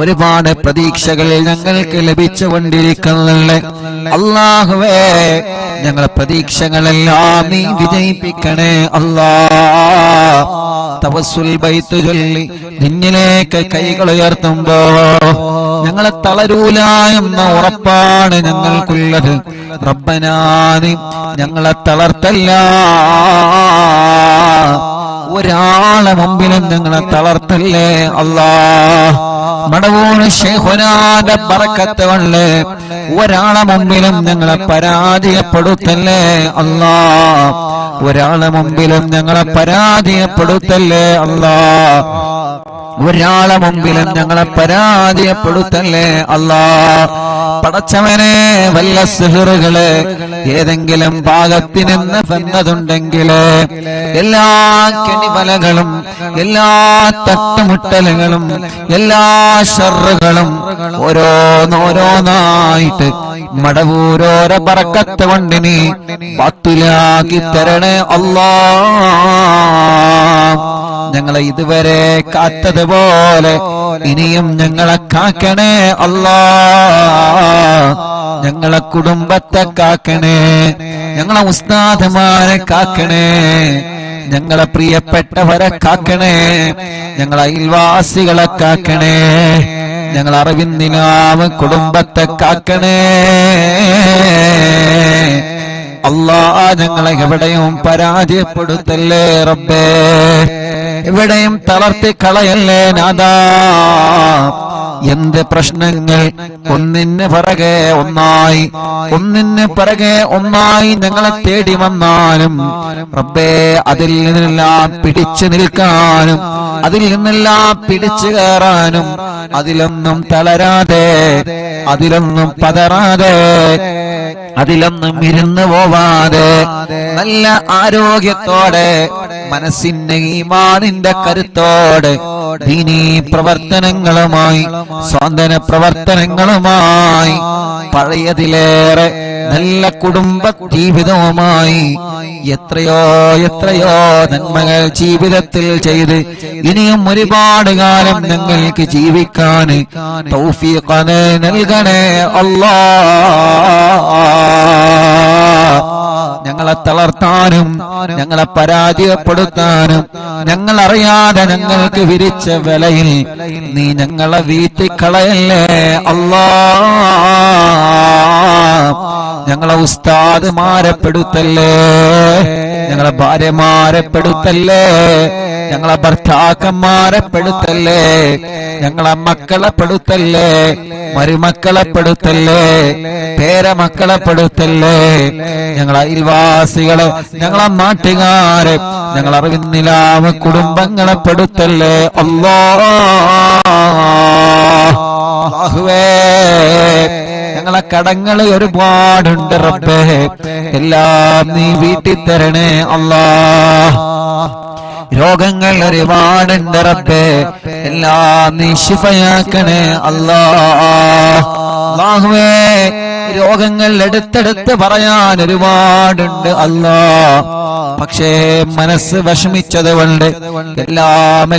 ഒരുപാട് പ്രതീക്ഷകൾ ഞങ്ങൾക്ക് ലഭിച്ചുകൊണ്ടിരിക്കുന്നുണ്ട്. അല്ലാഹുവേ, ഞങ്ങളെ പ്രതീക്ഷകളെല്ലാം നീ വിജയിപ്പിക്കണേ അല്ലാഹ്. തവസ്സുൽ ബൈത്ത് ചൊല്ലി നിന്നിലേക്ക് കൈകൾ ഉയർത്തുമ്പോ ഞങ്ങളെ തളരൂല എന്ന ഉറപ്പാണ് ഞങ്ങൾക്കുള്ളത്. റബ്ബനാ, നീ ഞങ്ങളെ തളർത്തല്ല, ഒരാളെ മുമ്പിലും ഞങ്ങളെ തളർത്തല്ലേ അല്ലാഹ്. മടവൂർ ശൈഖുനാന്റെ ബറക്കത്ത് കൊണ്ട് ഒരാളെ മുമ്പിലും ഞങ്ങളെ പരാജയപ്പെടുത്തല്ലേ അല്ലാഹ്. ഒരാളെ മുമ്പിലും ഞങ്ങളെ പരാജയപ്പെടുത്തല്ലേ അല്ലാഹ്. ഒരാളെ മുമ്പിലും ഞങ്ങളെ പരാജയപ്പെടുത്തല്ലേ അല്ലാഹ്. പടച്ചവനെ, വല്ല സിഹറുകള് ഏതെങ്കിലും ഭാഗത്തിനെന്ന് വന്നതുണ്ടെങ്കിൽ എല്ലാ കെണിവലകളും എല്ലാ തട്ടുമുട്ടലുകളും എല്ലാ ശർറുകളും ഓരോന്നോരോന്നായിട്ട് മടവൂരോരോ ബറക്കത്ത് കൊണ്ട് നീ ബാത്തിലാക്കി തരണേ അല്ലാഹ്. ഞങ്ങളെ ഇതുവരെ കാത്തതുപോലെ ഇനിയും ഞങ്ങളെ കാക്കണേ അല്ലാഹ്. ഞങ്ങളെ കുടുംബത്തെ കാക്കണേ, ഞങ്ങളെ ഉസ്താദുമാരെ കാക്കണേ, ഞങ്ങളെ പ്രിയപ്പെട്ടവരെ കാക്കണേ, ഞങ്ങളെ അയൽവാസികളെ കാക്കണേ, ഞങ്ങളെ അറിവിന്ദിനാവ് കുടുംബത്തെ കാക്കണേ അല്ലാഹ്. ഞങ്ങളെ എവിടെയും പരാജയപ്പെടുത്തല്ലേ റബ്ബേ, എവിടെയും തളർത്തി കളയല്ലേ നാദാ. എന്ത് പ്രശ്നങ്ങൾ ഒന്നിന് പിറകെ ഒന്നായി ഒന്നിന് പിറകെ ഒന്നായി ഞങ്ങളെ തേടി വന്നാലും റബ്ബേ, അതിൽ നിന്നെല്ലാം പിടിച്ചു നിൽക്കാനും അതിൽ നിന്നെല്ലാം പിടിച്ചു കയറാനും അതിലൊന്നും തളരാതെ അതിലൊന്നും പതറാതെ അതിലൊന്നും ഇരുന്നു പോവാതെ നല്ല ആരോഗ്യത്തോടെ മനസ്സിന്റെ ഈമാനിന്റെ കരുത്തോടെ ദീനീ പ്രവർത്തനങ്ങളുമായി സ്വാതന്ത്ര്യ പ്രവർത്തനങ്ങളുമായി പഴയതിലേറെ നല്ല കുടുംബ ജീവിതവുമായി എത്രയോ എത്രയോ നന്മകൾ ജീവിതത്തിൽ ചെയ്ത് ഇനിയും ഒരുപാട് കാലം ഞങ്ങൾക്ക് ജീവിക്കാൻ തൗഫീഖ് നൽകണേ അല്ലാഹ്. ഞങ്ങളെ തളർത്താനും ഞങ്ങളെ പരാജയപ്പെടുത്താനും ഞങ്ങളറിയാതെ ഞങ്ങൾക്ക് വിരിച്ച വിലയിൽ നീ ഞങ്ങളെ വീട്ടിക്കളയല്ലേ അല്ലാഹ്. ഞങ്ങളെ ഉസ്താദുമാരെ പെടുത്തല്ലേ, ഞങ്ങളെ ഭാര്യമാരെ പെടുത്തല്ലേ, ഞങ്ങളെ ഭർത്താക്കന്മാരെ പെടുത്തല്ലേ, ഞങ്ങളെ മക്കളെ പെടുത്തല്ലേ, മരുമക്കളെ പെടുത്തല്ലേ, പേരമക്കളെ പെടുത്തല്ലേ, ഞങ്ങളെ അയൽവാസികളെ, ഞങ്ങളെ നാട്ടുകാരെ, ഞങ്ങളെ അറിവിന്നിലാവ് കുടുംബങ്ങളെ പെടുത്തല്ലേ അല്ലാഹുവേ. ഞങ്ങളെ കടങ്ങൾ ഒരുപാടുണ്ട് റബ്ബേ, എല്ലാം നീ വീട്ടി തരണേ അല്ലാഹ്. രോഗങ്ങൾ ഒരുപാടുണ്ട് റബ്ബേ, എല്ലാം നീ ശിഫയാക്കണേ അല്ലാഹുവേ. രോഗങ്ങൾ എടുത്തെടുത്ത് പറയാൻ ഒരുപാടുണ്ട് അല്ലാഹ്, പക്ഷേ മനസ്സ് വിഷമിച്ചത് കൊണ്ട് എല്ലാം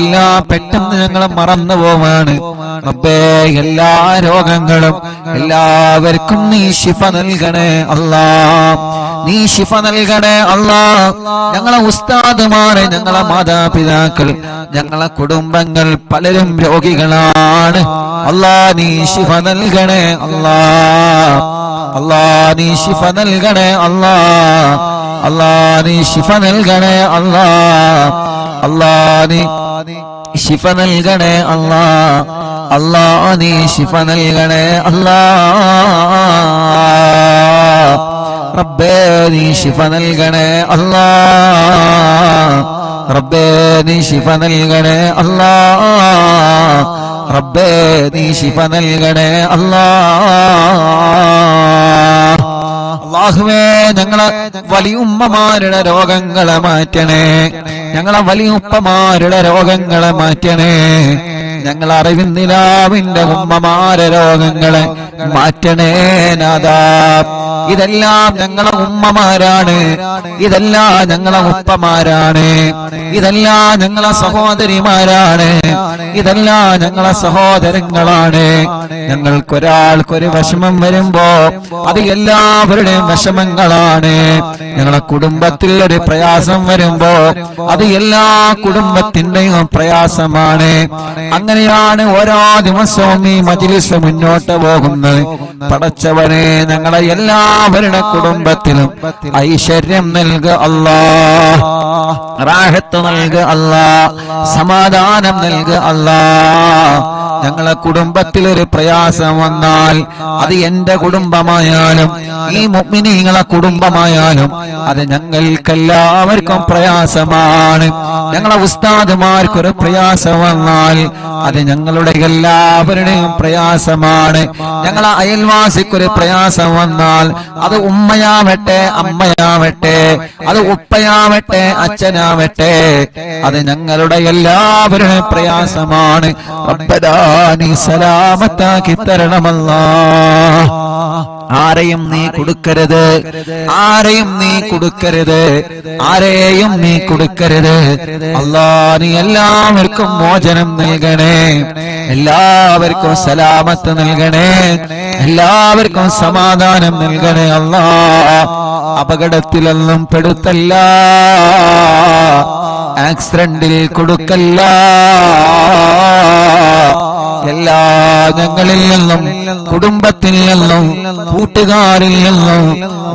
പെട്ടെന്ന് ഞങ്ങൾ മറന്നു പോവാണ് റബ്ബേ. എല്ലാ രോഗങ്ങളും എല്ലാവർക്കും നീ ശിഫ നൽകണേ അല്ലാഹ്, നീ ശിഫ നൽകണേ അല്ലാഹ്. ഞങ്ങളെ ഉസ്താദുമാരെ, ഞങ്ങളെ മാതാപിതാക്കൾ, ഞങ്ങളെ കുടുംബങ്ങൾ പലരും രോഗികളാണ് അല്ലാഹ്. നീ ശിഫ നൽകണേ അല്ലാഹ്, അല്ലാഹ് നീ ശിഫ നൽകണേ അല്ലാഹ്. അല്ലാ നീ ശിഫ നൽകണേ അല്ലാ. അല്ലാ നീ ശിഫ നൽകണേ അല്ലാ. അല്ലാ നീ ശിഫ നൽകണേ അല്ലാ. റബ്ബേ നീ ശിഫ നൽകണേ അല്ലാ. റബ്ബേ നീ ശിഫ നൽകണേ അല്ലാ. റബ്ബേ നീ ശിഫ നൽകണേ അല്ലാ. അല്ലാഹുവേ ഞങ്ങളെ വലിയുമ്മമാരുടെ രോഗങ്ങളെ മാറ്റണേ. ഞങ്ങളെ വലിയുപ്പമാരുടെ രോഗങ്ങളെ മാറ്റണേ. ഞങ്ങൾ അറിവിന്ദിലാവിന്റെ ഉമ്മമാരെ രോഗങ്ങളെ മാറ്റണേ നാഥാ. ഇതെല്ലാം ഞങ്ങളെ ഉമ്മമാരാണ്, ഇതെല്ലാം ഞങ്ങളെ ഉപ്പമാരാണ്, ഇതെല്ലാം ഞങ്ങളെ സഹോദരിമാരാണ്, ഇതെല്ലാം ഞങ്ങളെ സഹോദരങ്ങളാണ്. ഞങ്ങൾക്കൊരാൾക്കൊരു വിഷമം വരുമ്പോ അത് എല്ലാവരുടെയും വിഷമങ്ങളാണ്. ഞങ്ങളെ കുടുംബത്തിൽ ഒരു പ്രയാസം വരുമ്പോ അത് എല്ലാ കുടുംബത്തിന്റെയും പ്രയാസമാണ്. അങ്ങനെയാണ് ഓരോ ദിവസവും ഈ മജ്‌ലിസ് മുന്നോട്ട് പോകുന്നത്. പടച്ചവനെ ഞങ്ങളെ എല്ലാവരുടെ കുടുംബത്തിലും ഐശ്വര്യം നൽകുക അല്ലാ, റാഹത്ത് നൽകുക അല്ലാ, സമാധാനം നൽകുക അല്ലാ. ഞങ്ങളെ കുടുംബത്തിൽ ഒരു പ്രയാസം വന്നാൽ അത് എന്റെ കുടുംബമായാലും ഈ മുഅ്മിനീങ്ങളെ കുടുംബമായാലും അത് ഞങ്ങൾക്കെല്ലാവർക്കും പ്രയാസമാണ്. ഞങ്ങളെ ഉസ്താദുമാർക്കൊരു പ്രയാസം വന്നാൽ അത് ഞങ്ങളുടെ എല്ലാവരുടെയും പ്രയാസമാണ്. ഞങ്ങളെ അയൽവാസിക്കൊരു പ്രയാസം വന്നാൽ അത് ഉമ്മയാവട്ടെ അമ്മയാവട്ടെ, അത് ഉപ്പയാവട്ടെ അച്ഛനാവട്ടെ, അത് ഞങ്ങളുടെ എല്ലാവരുടെയും പ്രയാസമാണ്. റബ്ബനാ നീ സലാമത്താക്കി തരണമല്ലാ. ആരെയും നീ കൊടുക്കരുത്, ആരെയും നീ കൊടുക്കരുത്, ആരെയും നീ കൊടുക്കരുത്. അല്ലാ നീ എല്ലാവർക്കും മോചനം നൽകണേ, എല്ലാവർക്കും സലാമത്ത് നൽകണേ, എല്ലാവർക്കും സമാധാനം നൽകണേ. അല്ലാ അപകടത്തിലൊന്നും പെടുത്തല്ല, ആക്സിഡന്റിൽ കൊടുക്കല്ല. എല്ലാ ഞങ്ങളിൽ നിന്നും കുടുംബത്തിൽ നിന്നും കൂട്ടുകാരിൽ നിന്നും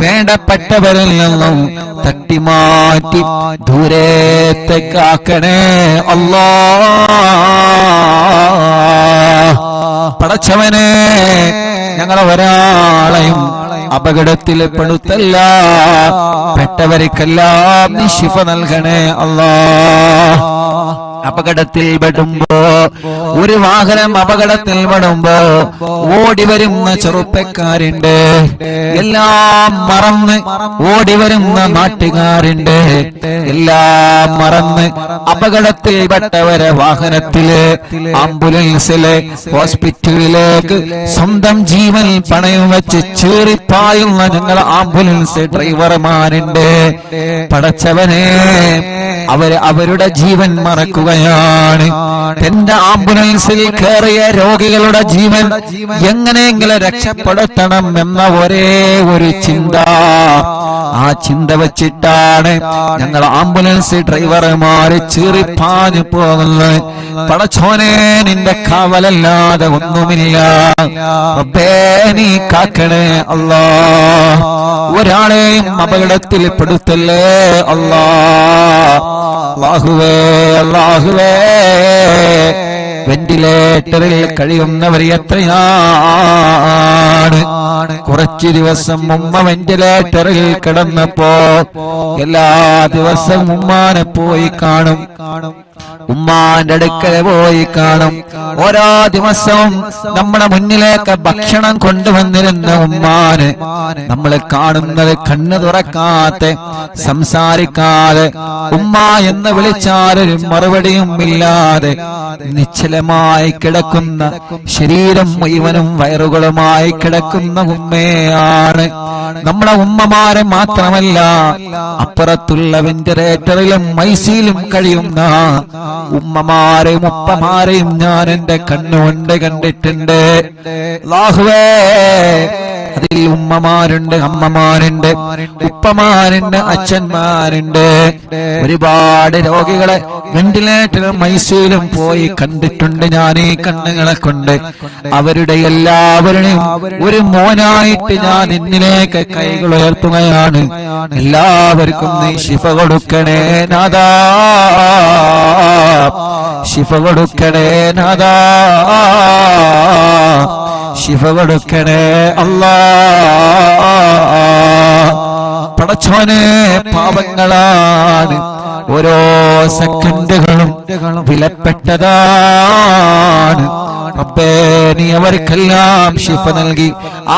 വേണ്ടപ്പെട്ടവരിൽ നിന്നും തട്ടിമാറ്റി ദൂരത്തേക്കാക്കണേ അല്ലാ. പടച്ചവനെ ഞങ്ങളെ ഒരാളെയും അപകടത്തിൽ പെടുത്തല്ല, പെട്ടവർക്കെല്ലാം നീ ശിഫ നൽകണേ അല്ലാ. അപകടത്തിൽ പെടുമ്പോ, ഒരു വാഹനം അപകടത്തിൽ പെടുമ്പോ ഓടി വരുന്ന ചെറുപ്പക്കാരുണ്ട്, എല്ലാം മറന്ന് ഓടി വരുന്ന നാട്ടുകാരുണ്ട്, എല്ലാം മറന്ന് അപകടത്തിൽ പെട്ടവരെ വാഹനത്തില് ആംബുലൻസില് ഹോസ്പിറ്റലിലേക്ക് സ്വന്തം ജീവൻ പണയം വെച്ച് ചീറിപ്പായുന്ന ഞങ്ങൾ ആംബുലൻസ് ഡ്രൈവർമാരുണ്ട്. പടച്ചവനെ അവരുടെ ജീവൻ മറക്കുകയാണ്. എന്റെ ആംബുലൻസിൽ കയറിയ രോഗികളുടെ ജീവൻ എങ്ങനെയെങ്കിലും രക്ഷപ്പെടുത്തണം എന്ന ഒരേ ഒരു ചിന്ത, ആ ചിന്ത വെച്ചിട്ടാണ് ഞങ്ങൾ ആംബുലൻസ് ഡ്രൈവർമാര് ചീറിപ്പാഞ്ഞു പോകുന്നത്. പടച്ചോനെ നിന്റെ കാവലല്ലാതെ ഒന്നുമില്ല. റബ്ബേ നീ കാക്കണേ അല്ലാ. ഒരാളെയും അപകടത്തിൽ പെടുത്തല്ലേ അല്ലാ. അല്ലാഹുവേ അല്ലാഹുവേ, വെന്റിലേറ്ററിൽ കഴിയുന്നവർ എത്രയാണ്. കുറച്ചു ദിവസം ഉമ്മ വെന്റിലേറ്ററിൽ കിടന്നപ്പോ എല്ലാ ദിവസവും ഉമ്മാനെ പോയി കാണും, ഉമ്മാന്റെ അടുക്കൽ പോയി കാണും. ഓരോ ദിവസവും നമ്മുടെ മുന്നിലേക്ക് ഭക്ഷണം കൊണ്ടുവന്നിരുന്ന ഉമ്മാന് നമ്മൾ കാണുന്നത് കണ്ണു തുറക്കാതെ സംസാരിക്കാതെ ഉമ്മ എന്ന് വിളിച്ചാലൊരു മറുപടിയും ഇല്ലാതെ നിശ്ചലമായി കിടക്കുന്ന, ശരീരം മുഴുവനും വയറുകളുമായി കിടക്കുന്ന ഉമ്മയാണ്. നമ്മളെ ഉമ്മമാരെ മാത്രമല്ല, അപ്പുറത്തുള്ള വെന്റിലേറ്ററിലും ഐസിയിലും കഴിയുന്ന ഉമ്മമാരെയും ഉപ്പമാരെയും ഞാൻ എന്റെ കണ്ണുകൊണ്ട് കണ്ടിട്ടുണ്ട്. അല്ലാഹുവേ അതിൽ ഉമ്മമാരുണ്ട്, അമ്മമാരുണ്ട്, ഉപ്പമാരുണ്ട്, അച്ഛന്മാരുണ്ട്. ഒരുപാട് രോഗികളെ വെന്റിലേറ്ററിലും ഐസിയുലും പോയി കണ്ടിട്ടുണ്ട് ഞാൻ ഈ കണ്ണുകളെ കൊണ്ട്. അവരുടെ എല്ലാവരുടെയും ഒരു മോനായിട്ട് ഞാൻ എന്നിലേക്ക് കൈകൾ ഉയർത്തുകയാണ്. എല്ലാവർക്കും നീ ശിഫ കൊടുക്കണേ നാഥാ, ശിഫ കൊടുക്കണേ നാഥാ, ശിഫ കൊടുക്കണേ അല്ലാ. പടച്ചോനെ, പാപങ്ങളാണ്, ഓരോ സെക്കൻഡുകളും വിലപ്പെട്ടതാണ്. റബ്ബേ, നീ അവർക്കെല്ലാം ശിഫ നൽകി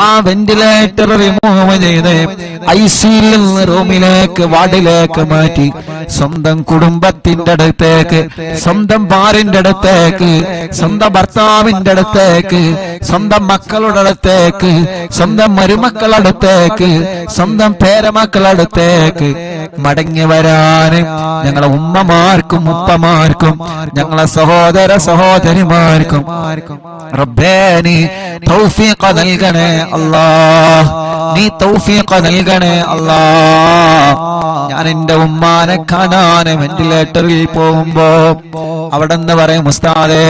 ആ വെന്റിലേറ്റർ റിമൂവ് ചെയ്ത് ഐസിയിൽ നിന്ന് റൂമിലേക്ക്, വാർഡിലേക്ക് മാറ്റി സ്വന്തം കുടുംബത്തിന്റെ അടുത്തേക്ക്, സ്വന്തം ഭാര്യന്റെ അടുത്തേക്ക്, സ്വന്തം ഭർത്താവിന്റെ അടുത്തേക്ക്, സ്വന്തം മക്കളുടെ അടുത്തേക്ക്, സ്വന്തം മരുമക്കളുടെ അടുത്തേക്ക്, സ്വന്തം പേരമക്കളുടെ അടുത്തേക്ക് മടങ്ങി വരാന് ഞങ്ങളെ ഉമ്മമാർക്കും ഉപ്പമാർക്കും ഞങ്ങളെ സഹോദര സഹോദരിമാർക്കും റബ്ബേ നീ തൗഫീഖ് നൽകണേ അല്ലാഹ്, നീ തൗഫീഖ് നൽകണേ അല്ലാഹ്. ഞാൻ എന്റെ ഉമ്മാനെ കാണാൻ വെന്റിലേറ്ററിൽ പോകുമ്പോ അവിടെ നിന്ന് പറയും, ഉസ്താദേ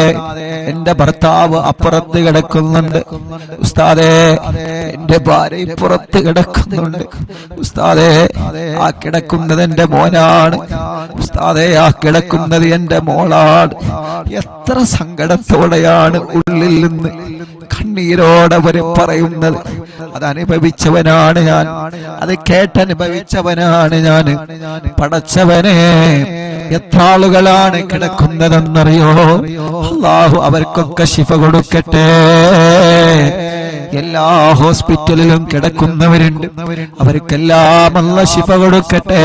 എന്റെ ഭർത്താവ് അപ്പുറത്ത് കിടക്കുന്നുണ്ട്, ഉസ്താദേ എന്റെ ഭാര്യ പുറത്ത് കിടക്കുന്നുണ്ട്, ഉസ്താദേ ആ കിടക്കുന്നത് എന്റെ മോനാണ്, ഉസ്താദേ ആ കിടക്കുന്നത് എന്റെ മോളാണ്. എത്ര സങ്കടത്തോടെയാണ് ഉള്ളിൽ നിന്ന് കണ്ണീരോടെ അവര് പറയുന്നത്. അതനുഭവിച്ചവനാണ് ഞാൻ, അത് കേട്ടനുഭവിച്ചവനാണ് ഞാൻ. പടച്ചവനെ, എത്ര ആളുകളാണ് കിടക്കുന്നതെന്നറിയോ? അല്ലാഹു അവർക്കൊക്കെ ശിഫ കൊടുക്കട്ടെ. എല്ലാ ഹോസ്പിറ്റലിലും കിടക്കുന്നവരുണ്ട്, അവർക്കെല്ലാം അല്ലാഹു ശിഫ കൊടുക്കട്ടെ.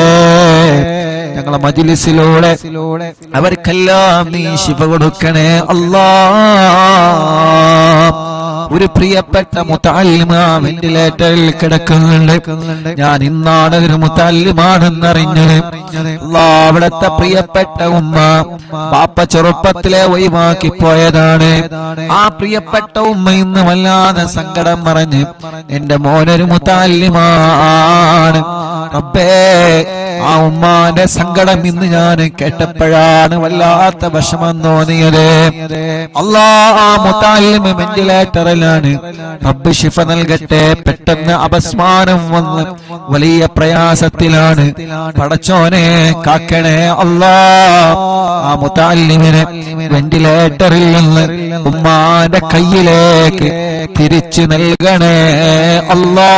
ഞങ്ങളെ മജ്‌ലിസിലൂടെ അവർക്കെല്ലാം നീ ശിഫ കൊടുക്കണേ അല്ലാഹ്. ഒരു പ്രിയപ്പെട്ട മുതഅല്ലിമ വെന്റിലേറ്ററിൽ കിടക്കുന്നുണ്ട്. ഞാൻ ഇന്നാണ് ഒരു മുതഅല്ലിമാണെന്നറിഞ്ഞത്. അവിടുത്തെ പ്രിയപ്പെട്ട ഉമ്മ പാപ്പ ചെറുപ്പത്തിലെ ഒഴിവാക്കി പോയതാണ്. ആ പ്രിയപ്പെട്ട ഉമ്മ ഇന്ന് വല്ലാതെ സങ്കടം പറഞ്ഞ് എന്റെ മോനൊരു മുതഅല്ലിമാണ്. റബ്ബേ, ആ ഉമ്മാന്റെ സങ്കടം ഇന്ന് ഞാൻ കേട്ടപ്പോഴാണ് വല്ലാത്ത വിഷമം തോന്നിയത്. അല്ലാഹ്, ആ മുതഅല്ലിമ വെന്റിലേറ്ററിലാണ്. റബ്ബ് ശിഫ നൽകട്ടെ. പെട്ടെന്ന് അപസ്മാരം വന്ന് വലിയ പ്രയാസത്തിലാണ്. പടച്ചോനെ കാക്കണേ അല്ലാഹ്. ആ മുതഅല്ലിമിനെ വെന്റിലേറ്ററിൽ നിന്ന് ഉമ്മാന്റെ കയ്യിലേക്ക് തിരിച്ചു നൽകണേ അല്ലാഹ്.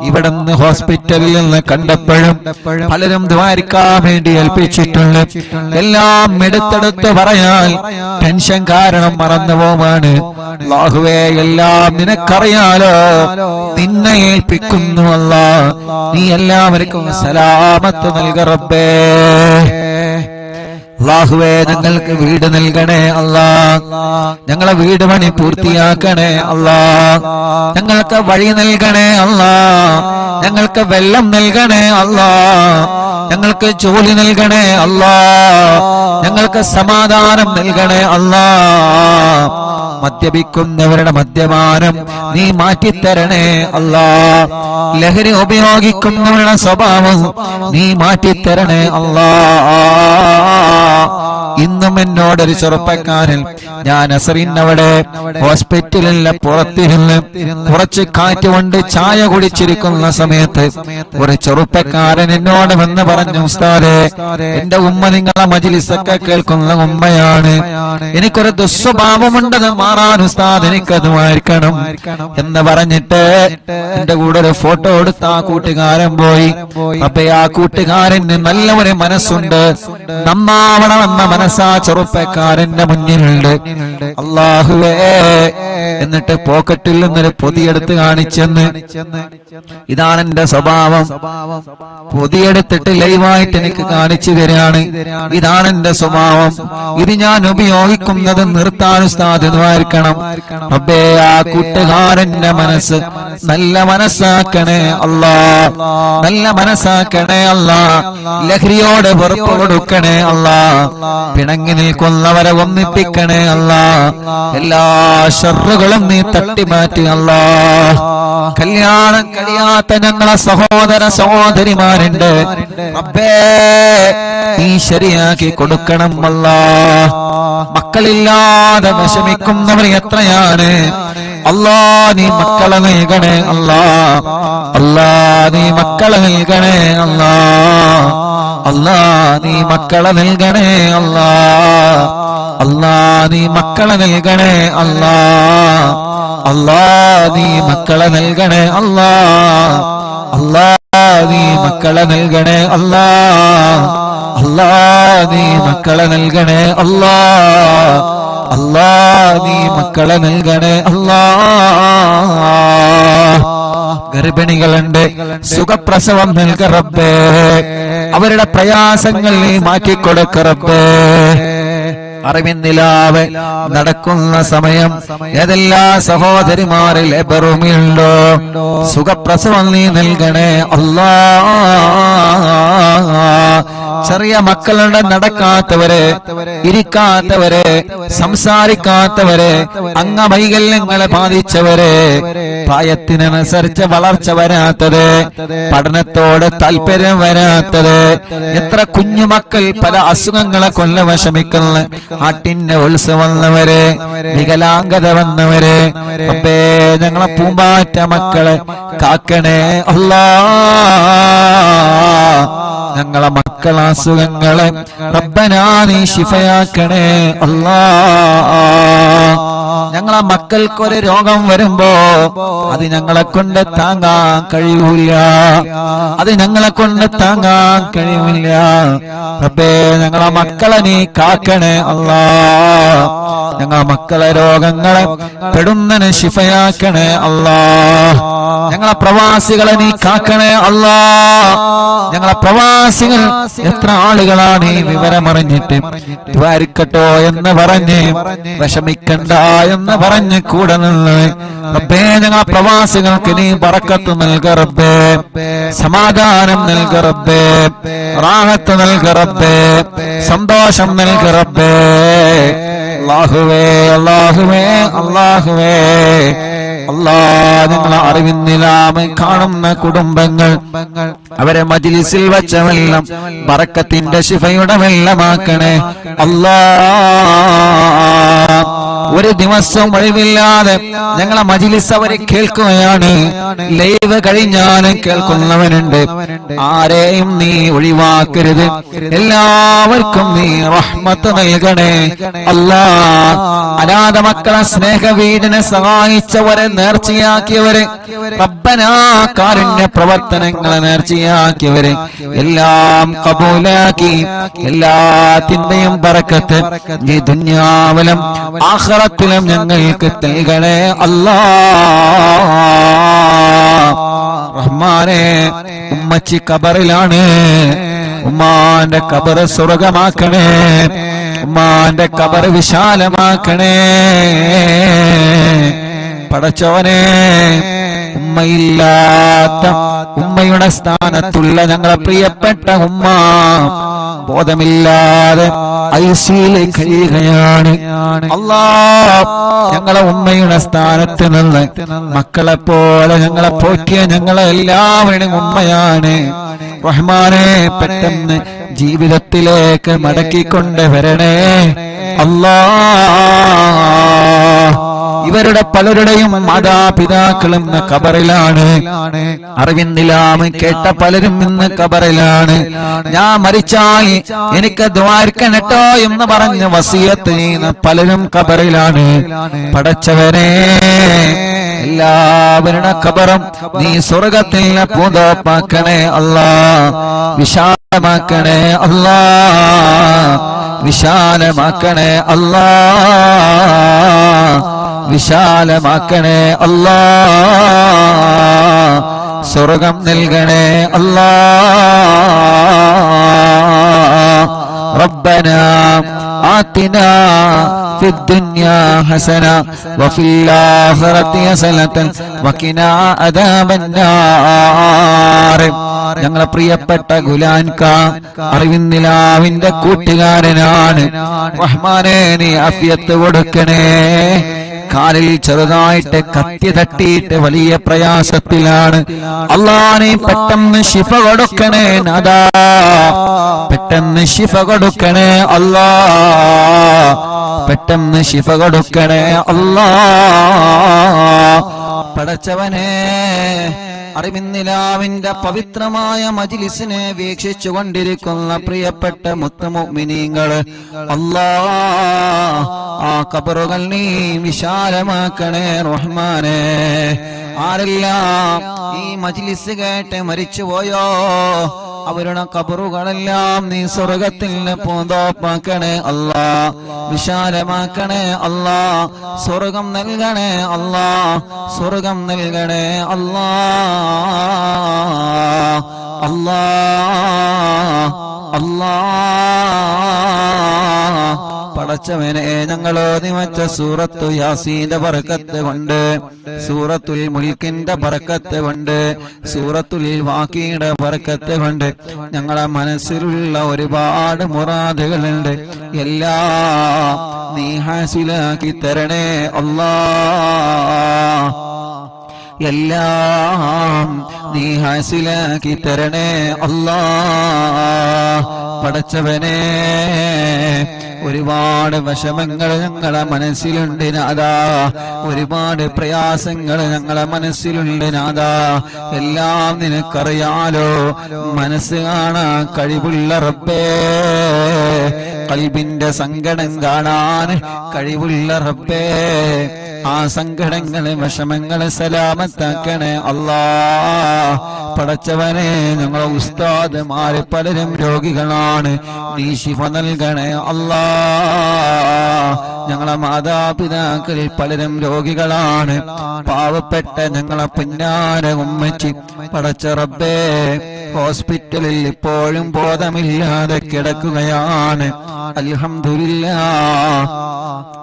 ഇവിടുന്ന് ഹോസ്പിറ്റലിൽ നിന്ന് കണ്ടപ്പോഴും പലരും ദ്വാരിക്കാൻ വേണ്ടി ഏൽപ്പിച്ചിട്ടുണ്ട്. എല്ലാം എടുത്തെടുത്ത് പറയാൻ ടെൻഷൻ കാരണം മറന്നു പോവാണ്. അല്ലാഹുവേ, എല്ലാം നിനക്കറിയാലോ, നിന്നെ ഏൽപ്പിക്കുന്നു അല്ലാഹ്. നീ എല്ലാവർക്കും സലാമത്ത് നൽക റബ്ബേ. അല്ലാഹുവേ, ഞങ്ങൾക്ക് വീട് നൽകണേ അല്ലാഹ്. ഞങ്ങളെ വീട് പണി പൂർത്തിയാക്കണേ അല്ലാഹ്. ഞങ്ങൾക്ക് വഴി നൽകണേ അല്ലാഹ്. ഞങ്ങൾക്ക് വെള്ളം നൽകണേ അല്ലാഹ്. ഞങ്ങൾക്ക് ജോലി നൽകണേ അല്ലാഹ്. ഞങ്ങൾക്ക് സമാധാനം നൽകണേ അല്ലാഹ്. മദ്യപിക്കുന്നവരുടെ മദ്യപാനം നീ മാറ്റിത്തരണേ അല്ലാഹ്. ലഹരി ഉപയോഗിക്കുന്നവരുടെ സ്വഭാവം നീ മാറ്റിത്തരണേ അല്ലാഹ്. ഇന്നും എന്നോടൊരു ചെറുപ്പക്കാരൻ, ഞാൻ അസറിനവിടെ ഹോസ്പിറ്റലിലെ പുറത്തിരുന്ന് കുറച്ച് കാറ്റ് കൊണ്ട് ചായ കുടിച്ചിരിക്കുന്ന സമയത്ത് ഒരു ചെറുപ്പക്കാരൻ എന്നോട് വന്ന് പറഞ്ഞു, ഉസ്താദേ, എന്റെ ഉമ്മ നിങ്ങളെ മജ്‌ലിസൊക്കെ കേൾക്കുന്ന ഉമ്മയാണ്, എനിക്കൊരു ദുസ്വഭാവമുണ്ടത് മാറാൻ ഉസ്താദ് എനിക്കത് മാറ്റണം എന്ന് പറഞ്ഞിട്ട് എന്റെ കൂടെ ഒരു ഫോട്ടോ എടുത്ത് ആ കൂട്ടുകാരൻ പോയി. അപ്പൊ ആ കൂട്ടുകാരന് നല്ല ഒരു മനസ്സുണ്ട്, നന്നാവണമെന്ന മനസ്സാ ചെറുപ്പക്കാരന്റെ മുന്നിലുണ്ട്. അല്ലാഹുവേ, എന്നിട്ട് പോക്കറ്റിൽ നിന്നൊരു പൊതിയെടുത്ത് കാണിച്ചെന്ന്, ഇതാണ് എന്റെ സ്വഭാവം. പൊതിയെടുത്തിട്ട് ലൈവായിട്ട് എനിക്ക് കാണിച്ചു തരാണ്, ഇതാണ് എന്റെ സ്വഭാവം, ഇത് ഞാൻ ഉപയോഗിക്കുന്നത് നിർത്താൻ ഉസ്താദ് ദ്വാരിക്കണം. റബ്ബേ, ആ കൂട്ടുകാരന്റെ മനസ്സ് നല്ല മനസ്സാക്കണേ അല്ലാഹ്, നല്ല മനസ്സാക്കണേ അല്ലാഹ്. ലഹരിയോട് വെറുപ്പ് കൊടുക്കണേ അല്ലാഹ്. പിണങ്ങി നിൽക്കുന്നവരെ ഒന്നിപ്പിക്കണേ അല്ലാഹ്. എല്ലാ ശർറിൽ സബബുകളും നീ തട്ടിമാറ്റി അല്ലാ. കല്യാണം കഴിയാത്ത ഞങ്ങളെ സഹോദര സഹോദരിമാരുണ്ട് റബ്ബേ, നീ ശരിയാക്കി കൊടുക്കണം അല്ലാ. മക്കളില്ലാതെ വിഷമിക്കുന്നവർ എത്രയാണ് അല്ലാ, നീ മക്കളെ നൽകണേ അല്ലാ. അല്ലാ, നീ മക്കളെ നൽകണേ അല്ലാ. അല്ലാ, നീ മക്കളെ നൽകണേ അല്ലാ. അല്ലാ, നീ മക്കളെ നൽകണേ അല്ലാ. അല്ലാ, നീ മക്കളെ നൽകണേ അല്ലാ. അല്ലാ, നീ മക്കളെ നൽകണേ അല്ലാ. അല്ലാ, നീ മക്കളെ നൽകണേ അല്ലാ. അല്ലാ, നീ മക്കളെ നൽകണേ അല്ലാ. ഗർഭിണികളുണ്ട്, സുഖപ്രസവം നൽക റബ്ബേ. അവരുടെ പ്രയാസങ്ങൾ നീ മാറ്റിക്കൊടുക്ക റബ്ബേ. അറിവിന്നിലാവ് നടക്കുന്ന സമയം ഏതെല്ലാ സഹോദരിമാരിൽ എബറുമിയുണ്ടോ സുഖപ്രസവം നീ നൽകണേ അല്ലാ. ചെറിയ മക്കളുടെ നടക്കാത്തവരെ, ഇരിക്കാത്തവരെ, സംസാരിക്കാത്തവരെ, അംഗവൈകല്യങ്ങളെ ബാധിച്ചവരെ, പ്രായത്തിനനുസരിച്ച് വളർച്ച വരാത്തത്, പഠനത്തോട് താല്പര്യം വരാത്തത്, എത്ര കുഞ്ഞുമക്കൾ പല അസുഖങ്ങളെ കൊല്ല വിഷമിക്കുന്ന ആട്ടിന്റെ ഉത്സവം വന്നവരെ, വികലാംഗത വന്നവരെ, അപ്പേ ഞങ്ങളെ പൂമ്പാറ്റ മക്കളെ കാക്കണേ അല്ലാ. ഞങ്ങളെ മക്കളെ അസുഖങ്ങളെ റബ്ബനാ നീ ശിഫയാക്കണേ അല്ലാ. ഞങ്ങളെ മക്കൾക്കൊരു രോഗം വരുമ്പോ അത് ഞങ്ങളെ കൊണ്ട് താങ്ങാൻ കഴിയൂല, അത് ഞങ്ങളെ കൊണ്ട് താങ്ങാൻ കഴിയൂല റബ്ബേ. ഞങ്ങളെ മക്കളെ നീ കാക്കണേ അല്ലാ. ഞങ്ങളെ മക്കളെ രോഗങ്ങളെ പെടുന്നതിന് ശിഫയാക്കണേ അല്ലാ. ഞങ്ങളെ പ്രവാസികളെ നീ കാക്കണേ അല്ലാ. ഞങ്ങളെ പ്രവാസികൾ എത്ര ആളുകളാണ് ഈ വിവരമറിഞ്ഞിട്ട് ദ്വാരിക്കട്ടോ എന്ന് പറഞ്ഞ് വിഷമിക്കണ്ട എന്ന് പറഞ്ഞ് കൂടെ നിന്ന് റബ്ബേ, ഞങ്ങളെ പ്രവാസികൾക്ക് നീ ബറക്കത്ത് നൽക റബ്ബേ, സമാധാനം നൽക റബ്ബേ, റാഹത്ത് നൽക റബ്ബേ, സന്തോഷം നൽക റബ്ബേ. അല്ലാഹുവേ, അല്ലാഹുവേ, അല്ലാഹുവേ. അല്ലാ, ഞങ്ങളെ അറിവിന്നിലാമ കാണുന്ന കുടുംബങ്ങൾ അവരെ മജ്ലിസിൽ വച്ച വെള്ളം ബറക്കത്തിന്റെ ശിഫയുടെ വെള്ളമാക്കണേ അല്ലാ. ഒരു ദിവസം ഒഴിവില്ലാതെ ഞങ്ങളെ മജ്ലിസ് അവരെ കേൾക്കുകയാണ്. ലൈവ് കഴിഞ്ഞാലും കേൾക്കുന്നവനുണ്ട്. ആരെയും നീ ഒഴിവാക്കരുത്, എല്ലാവർക്കും നീ റഹ്മത്ത് നൽകണേ അല്ലാ. അനാഥ മക്കളെ സ്നേഹവീടിനെ സഹായിച്ചവരെ, നേർച്ചയാക്കിയവരെ, റബ്ബനാ കാരുണ്യ പ്രവർത്തനങ്ങളെ നേർച്ചയാക്കിയവരെ എല്ലാം കബൂലാക്കി എല്ലാത്തിന്റെയും ബറക്കത്ത് ഈ ദുനിയാവിലും ആഖിറത്തിലും ഞങ്ങൾക്ക് നൽകണേ അല്ലാ. റഹ്മാനേ, ഉമ്മച്ചി ഖബറിലാണ്, ഉമ്മാന്റെ ഖബർ സ്വർഗമാക്കണേ, ഉമ്മാന്റെ ഖബർ വിശാലമാക്കണേ പടച്ചോനെ. ഉമ്മയില്ലാത്ത, ഉമ്മയുടെ സ്ഥാനത്തുള്ള ഞങ്ങളെ പ്രിയപ്പെട്ട ഉമ്മ ബോധമില്ലാതെ ഐസിയിൽ കഴിയുകയാണ് അല്ലാ. ഞങ്ങളെ ഉമ്മയുടെ സ്ഥാനത്ത് നിന്ന് മക്കളെ പോലെ ഞങ്ങളെ പോറ്റിയ ഞങ്ങളെ എല്ലാവരുടെയും ഉമ്മയാണ് റഹ്മാനെ. പെട്ടെന്ന് ജീവിതത്തിലേക്ക് മടക്കിക്കൊണ്ട് വരണേ അല്ലാ. ഇവരുടെ പലരുടെയും മാതാപിതാക്കളും ഇന്ന് ഖബറിലാണ്. അറിവിന്നിലാമ കേട്ട പലരും ഇന്ന് ഖബറിലാണ്. ഞാൻ മരിച്ചാൽ എനിക്ക് ദ്വാരക്കണട്ടോ എന്ന് പറഞ്ഞ് വസിയത്ത് ചെയ്യുന്ന പലരും ഖബറിലാണ്. പടച്ചവനെ, എല്ലാവരുടെ ഖബറും നീ സ്വർഗത്തിൽ പൂന്തോപ്പാക്കണേ അല്ലാ. വിശാലമാക്കണേ അല്ലാ, വിശാലമാക്കണേ അല്ലാ, വിശാലമാക്കണേ അല്ലാ. സ്വർഗം നൽകണേ അല്ലാ. റബ്ബനാ ആതിനാ ഫിദ് ദുനിയാ ഹസന വഫിൽ ആഖിറതി ഹസനതൻ വഖിനാ അദാബന്നാർ. ഞങ്ങളെ പ്രിയപ്പെട്ട ഗുലാൻക അറിവിന്നിലാവിന്റെ കൂട്ടുകാരനാണ്. റഹ്മാനേ, നീ ആഫിയത്ത് കൊടുക്കണേ, കാലിൽ ചെറുതായിട്ട് കത്തി തട്ടിയിട്ട് വലിയ പ്രയാസത്തിലാണ്. അല്ലാഹുവേ പെട്ടെന്ന് ശിഫ കൊടുക്കണേ നാഥാ, പെട്ടെന്ന് ശിഫ കൊടുക്കണേ അല്ലാഹ്, പെട്ടെന്ന് ശിഫ കൊടുക്കണേ അല്ലാഹ്. പടച്ചവനെ, അറിവിന്നിലാവിന്റെ പവിത്രമായ മജ്ലിസിനെ വീക്ഷിച്ചു കൊണ്ടിരിക്കുന്ന പ്രിയപ്പെട്ട മുത്തുമുഅ്മിനീങ്ങള്, അല്ലാഹ് ആ ഖബറുകൾ നീ വിശാലമാക്കണേ റഹ്മാനേ. ആരെല്ലാം ഈ മജ്ലിസ് കേട്ട് മരിച്ചുപോയോ അവരുടെ ഖബറുകളെല്ലാം നീ സ്വർഗത്തിൽ പൂന്തോപ്പാക്കണേ അല്ലാഹ്, വിശാലമാക്കണേ അല്ലാഹ്, സ്വർഗം നൽകണേ അല്ലാഹ്, സ്വർഗം നൽകണേ അല്ലാഹ്, അല്ലാഹ്, അല്ലാഹ്. പടച്ചവനെ, ഞങ്ങളോ നിമച്ച സൂറത്തു യാസീന്റെ ബറക്കത്ത് കൊണ്ട്, സൂറത്തുൽ മുൽക്കിന്റെ ബറക്കത്ത് കൊണ്ട്, സൂറത്തുൽ വാഖിയുടെ ബറക്കത്ത് കൊണ്ട് ഞങ്ങളെ മനസ്സിലുള്ള ഒരുപാട് മുറാദുകളുണ്ട്, എല്ലാം നീ ഹാസിലാക്കി തരണേ അല്ലാഹ്, എല്ലാം നീ ഹാസിലാക്കി തരണേ അല്ലാഹ്. പടച്ചവനെ, ഒരുപാട് വിഷമങ്ങൾ ഞങ്ങളെ മനസ്സിലുണ്ട് നാഥാ, ഒരുപാട് പ്രയാസങ്ങൾ ഞങ്ങളെ മനസ്സിലുണ്ട് നാഥാ, എല്ലാം നിനക്കറിയാലോ. മനസ്സ് കാണാൻ കഴിവുള്ള റബ്ബേ, ഖൽബിന്റെ സങ്കടം കാണാൻ കഴിവുള്ള റബ്ബേ, ആ സങ്കടങ്ങളെ വിഷമങ്ങളെ സലാമത്താക്കണേ അല്ലാഹ്. പടച്ചവനെ, ഞങ്ങളെ ഉസ്താദുമാര് പലരും രോഗികളാണ്, നീ ശിഫ നൽകണേ അല്ലാഹ്. ഞങ്ങളെ മാതാപിതാക്കൾ പലരും രോഗികളാണ്, പാവപ്പെട്ട ഞങ്ങളെ പുന്നാര ഉമ്മച്ചി പടച്ച റബ്ബേ ഹോസ്പിറ്റലിൽ ഇപ്പോഴും ബോധമില്ലാതെ കിടക്കുകയാണ്. അൽഹംദുലില്ലാഹ്,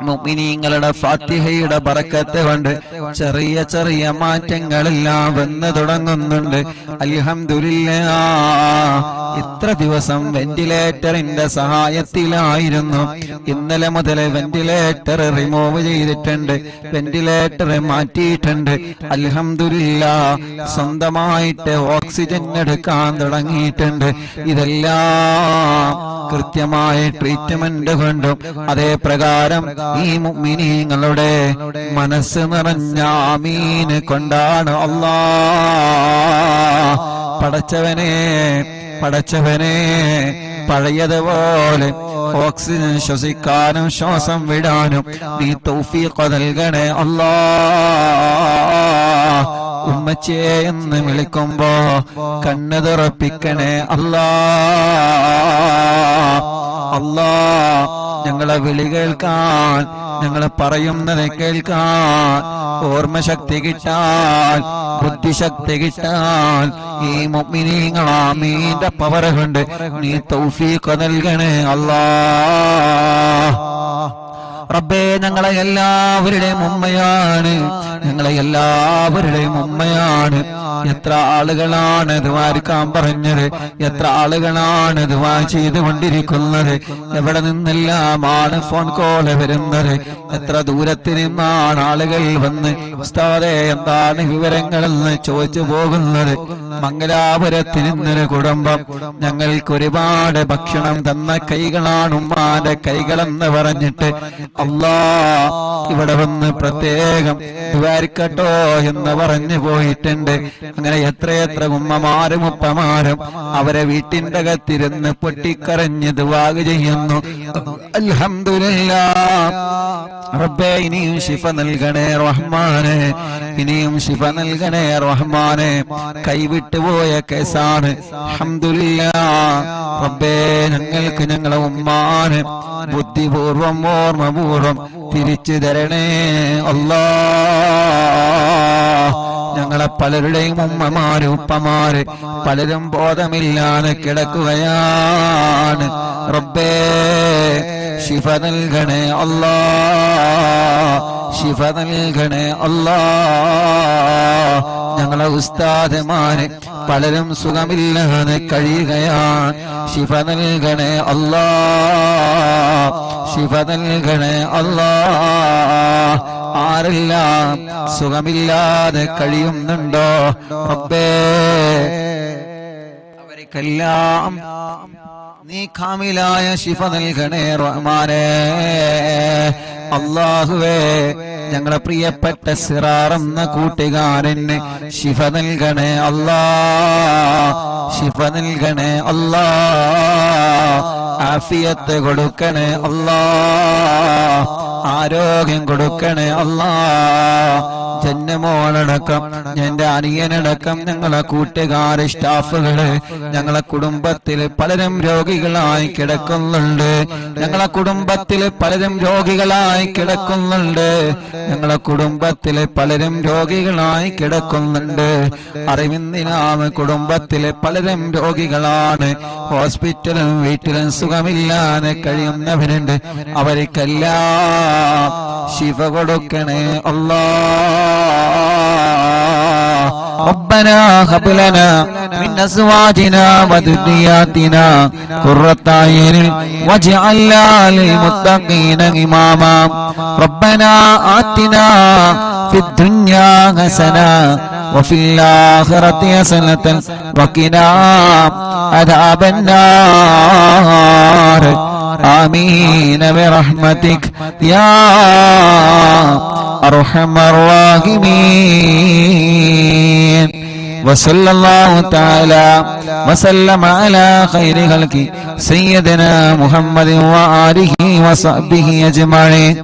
മുഅ്മിനീങ്ങളുടെ ഫാത്തിഹയുടെ ബറക്കത്ത് കൊണ്ട് ചെറിയ ചെറിയ മാറ്റങ്ങളെല്ലാം വന്നു തുടങ്ങുന്നുണ്ട്. അൽഹംദുലില്ലാഹ്. ഇത്ര ദിവസം വെന്റിലേറ്ററിന്റെ സഹായത്തിലായിരുന്നു, ഇന്നലെ മുതൽ വെന്റിലേറ്റർ റിമൂവ് ചെയ്തിട്ടുണ്ട്, വെന്റിലേറ്റർ മാറ്റിയിട്ടുണ്ട്. അൽഹംദുലില്ലാഹ്, സ്വന്തമായിട്ട് ഓക്സിജൻ എടുക്കാൻ തുടങ്ങിയിട്ടുണ്ട്. ഇതെല്ലാം കൃത്യമായ ട്രീറ്റ്മെന്റ് കൊണ്ടും അതേ പ്രകാരം ഈ മുഅ്മിനീങ്ങളുടെ മനസ്സ് നിറഞ്ഞ ആമീൻ കൊണ്ടാണ് അല്ലാഹ്. പടച്ചവനെ, പടച്ചവനെ, പഴയതുപോലെ ഓക്സിജൻ ശ്വസിക്കാനും ശ്വാസം വിടാനും നീ തൗഫീഖ് നൽകണേ അല്ലാഹ്. ഉമ്മച്ചേ എന്ന് വിളിക്കുമ്പോ കണ്ണ് തുറപ്പിക്കണേ അല്ലാഹ്, അല്ലാഹ്. ഞങ്ങളെ വിളി കേൾക്കാൻ, ഞങ്ങളെ പറയുന്നത് കേൾക്കാൻ ഓർമ്മശക്തി കിട്ടാൻ, ബുദ്ധിശക്തി കിട്ടാൻ ഈ മുഅ്മിനീങ്ങൾ ആമീന്റെ പവർ കൊണ്ട് നീ തൗഫീഖ് നൽകണേ അല്ലാഹ്. റബ്ബേ, ഞങ്ങളെ എല്ലാവരുടെയും ഉമ്മയാണ്, ഞങ്ങളെ എല്ലാവരുടെയും ഉമ്മയാണ്. എത്ര ആളുകളാണ് ദ്വാരിക്കാൻ പറഞ്ഞത്, എത്ര ആളുകളാണ് ദ്വാ ചെയ്തുകൊണ്ടിരിക്കുന്നത്, എവിടെ നിന്നെല്ലാമാണ് ഫോൺ കോള് വരുന്നത്, എത്ര ദൂരത്തിൽ നിന്നാണ് ആളുകൾ വന്ന് ഉസ്താദേ എന്താണ് വിവരങ്ങളെന്ന് ചോദിച്ചു പോകുന്നത്. മംഗലാപുരത്തിൽ നിന്നൊരു കുടുംബം ഞങ്ങൾക്ക് ഒരുപാട് ഭക്ഷണം തന്ന കൈകളാണ് ഉമ്മാന്റെ കൈകളെന്ന് പറഞ്ഞിട്ട് അല്ലാഹ് ഇവിടെ വന്ന് പ്രത്യേകം ദ്വാരിക്കട്ടോ എന്ന് പറഞ്ഞു പോയിട്ടുണ്ട്. അങ്ങനെ എത്രയെത്ര ഉമ്മമാരും ഉപ്പമാരും അവരെ വീട്ടിന്റെ അകത്തിരുന്ന് പൊട്ടിക്കരഞ്ഞ് ദുആ ചെയ്യുന്നു. അൽഹംദുലില്ലാഹ്. റബ്ബേ, ഇനിയും ശിഫ നൽകണേ റഹ്മാനെ, ഇനിയും ശിഫ നൽകണേ റഹ്മാനെ. കൈവിട്ടുപോയ കേസാണ്. അൽഹംദുലില്ലാഹ്. റബ്ബേ, ഞങ്ങൾക്ക് ഞങ്ങളെ ഉമ്മാനെ ബുദ്ധിപൂർവം ഓർമ്മപൂർവം തിരിച്ചു തരണേ അല്ലാഹ്. ഞങ്ങളെ പലരുടെയും ഉമ്മമാര് ഉപ്പമാര് പലരും ബോധമില്ലാതെ കിടക്കുകയാണ്. റബ്ബേ, ശിഫ നൽകണേ അല്ലാ, ശിഫ നൽകണേ അല്ലാ. ഞങ്ങളെ ഉസ്താദുമാരെ പലരും സുഖമില്ലാതെ കഴിയുകയാണ്. ശിഫ നൽകണേ അല്ലാ, ശിഫ നൽകണേ അല്ലാ. ആരെല്ലാം സുഖമില്ലാതെ കഴിയുന്നുണ്ടോ റബ്ബേ, അവർക്കെല്ലാം നീ കാമിലായ ശിഫ നൽകണേ റഹ്മാനേ. അല്ലാഹുവേ, ഞങ്ങളെ പ്രിയപ്പെട്ട സിറാർ എന്ന കൂട്ടുകാരന് ശിഫ നൽകണേ അല്ലാ, ശിഫ നൽകണേ അല്ലാ. ആഫിയത്ത് കൊടുക്കണേ അല്ലാ, ആരോഗ്യം കൊടുക്കണേ അല്ലാ. ജന്മോളടക്കം എന്റെ അനിയനടക്കം ഞങ്ങളെ കൂട്ടുകാര് സ്റ്റാഫുകള് ഞങ്ങളെ കുടുംബത്തിൽ പലരും രോഗികളായി കിടക്കുന്നുണ്ട്. ഞങ്ങളെ കുടുംബത്തിൽ പലരും രോഗികളായി കിടക്കുന്നുണ്ട്. ഞങ്ങളെ കുടുംബത്തിൽ പലരും രോഗികളായി കിടക്കുന്നുണ്ട്. അറിവിന്ദിനാമ കുടുംബത്തിലെ പലരും രോഗികളാണ്. ഹോസ്പിറ്റലും വീട്ടിലും സുഖമില്ലാതെ കഴിയുന്നവരുണ്ട്. അവർക്കെല്ലാം ശിഫ കൊടുക്കണേ അല്ലാ. ربنا هب لنا من أزواجنا وذرياتنا قرة أعين واجعلنا للمتقين إماما ربنا آتنا في الدنيا حسنة وفي الآخرة حسنة وقنا عذاب النار آمين برحمتك يا أرحم الراحمين. وصلى الله تعالى وسلم على خير خلق سيدنا محمد وآله وصحبه أجمعين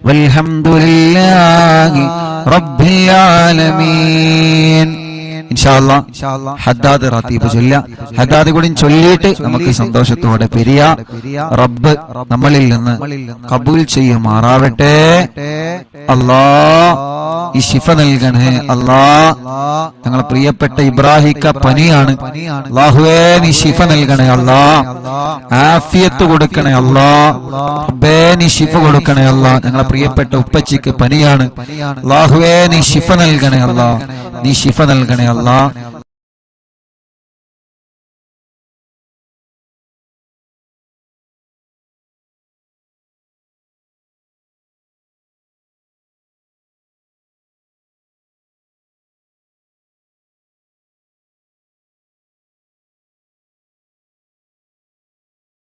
والحمد لله رب العالمين. ഇൻഷാ അല്ലാഹ് ഹദ്ദാദ് റതീബ് ചൊല്ല. ഹദ്ദാദ് കൂടി ചൊല്ലിയിട്ട് നമുക്ക് സന്തോഷത്തോടെ പിരിയ. റബ്ബ് നമ്മളിൽ നിന്ന് കബൂൽ ചെയ്യുമാറാവട്ടെ. അല്ലാഹ് ഈ ശിഫ നൽകണേ അല്ലാഹ്. ഞങ്ങളെ പ്രിയപ്പെട്ട ഇബ്രാഹിക്ക പനിയാണ്. അല്ലാഹുവേ നീ ശിഫ നൽകണേ അല്ലാഹ്. ആഫിയത്ത് കൊടുക്കണേ അല്ലാഹ്. റബ്ബേ നീ ശിഫ കൊടുക്കണേ അല്ലാഹ്. ഞങ്ങളെ പ്രിയപ്പെട്ട ഉപ്പച്ചിക്ക് പനിയാണ്. അല്ലാഹുവേ നീ ശിഫ നൽകണേ അല്ലാഹ്. നീ ശിഫ നൽകണേ അല്ലാഹ്.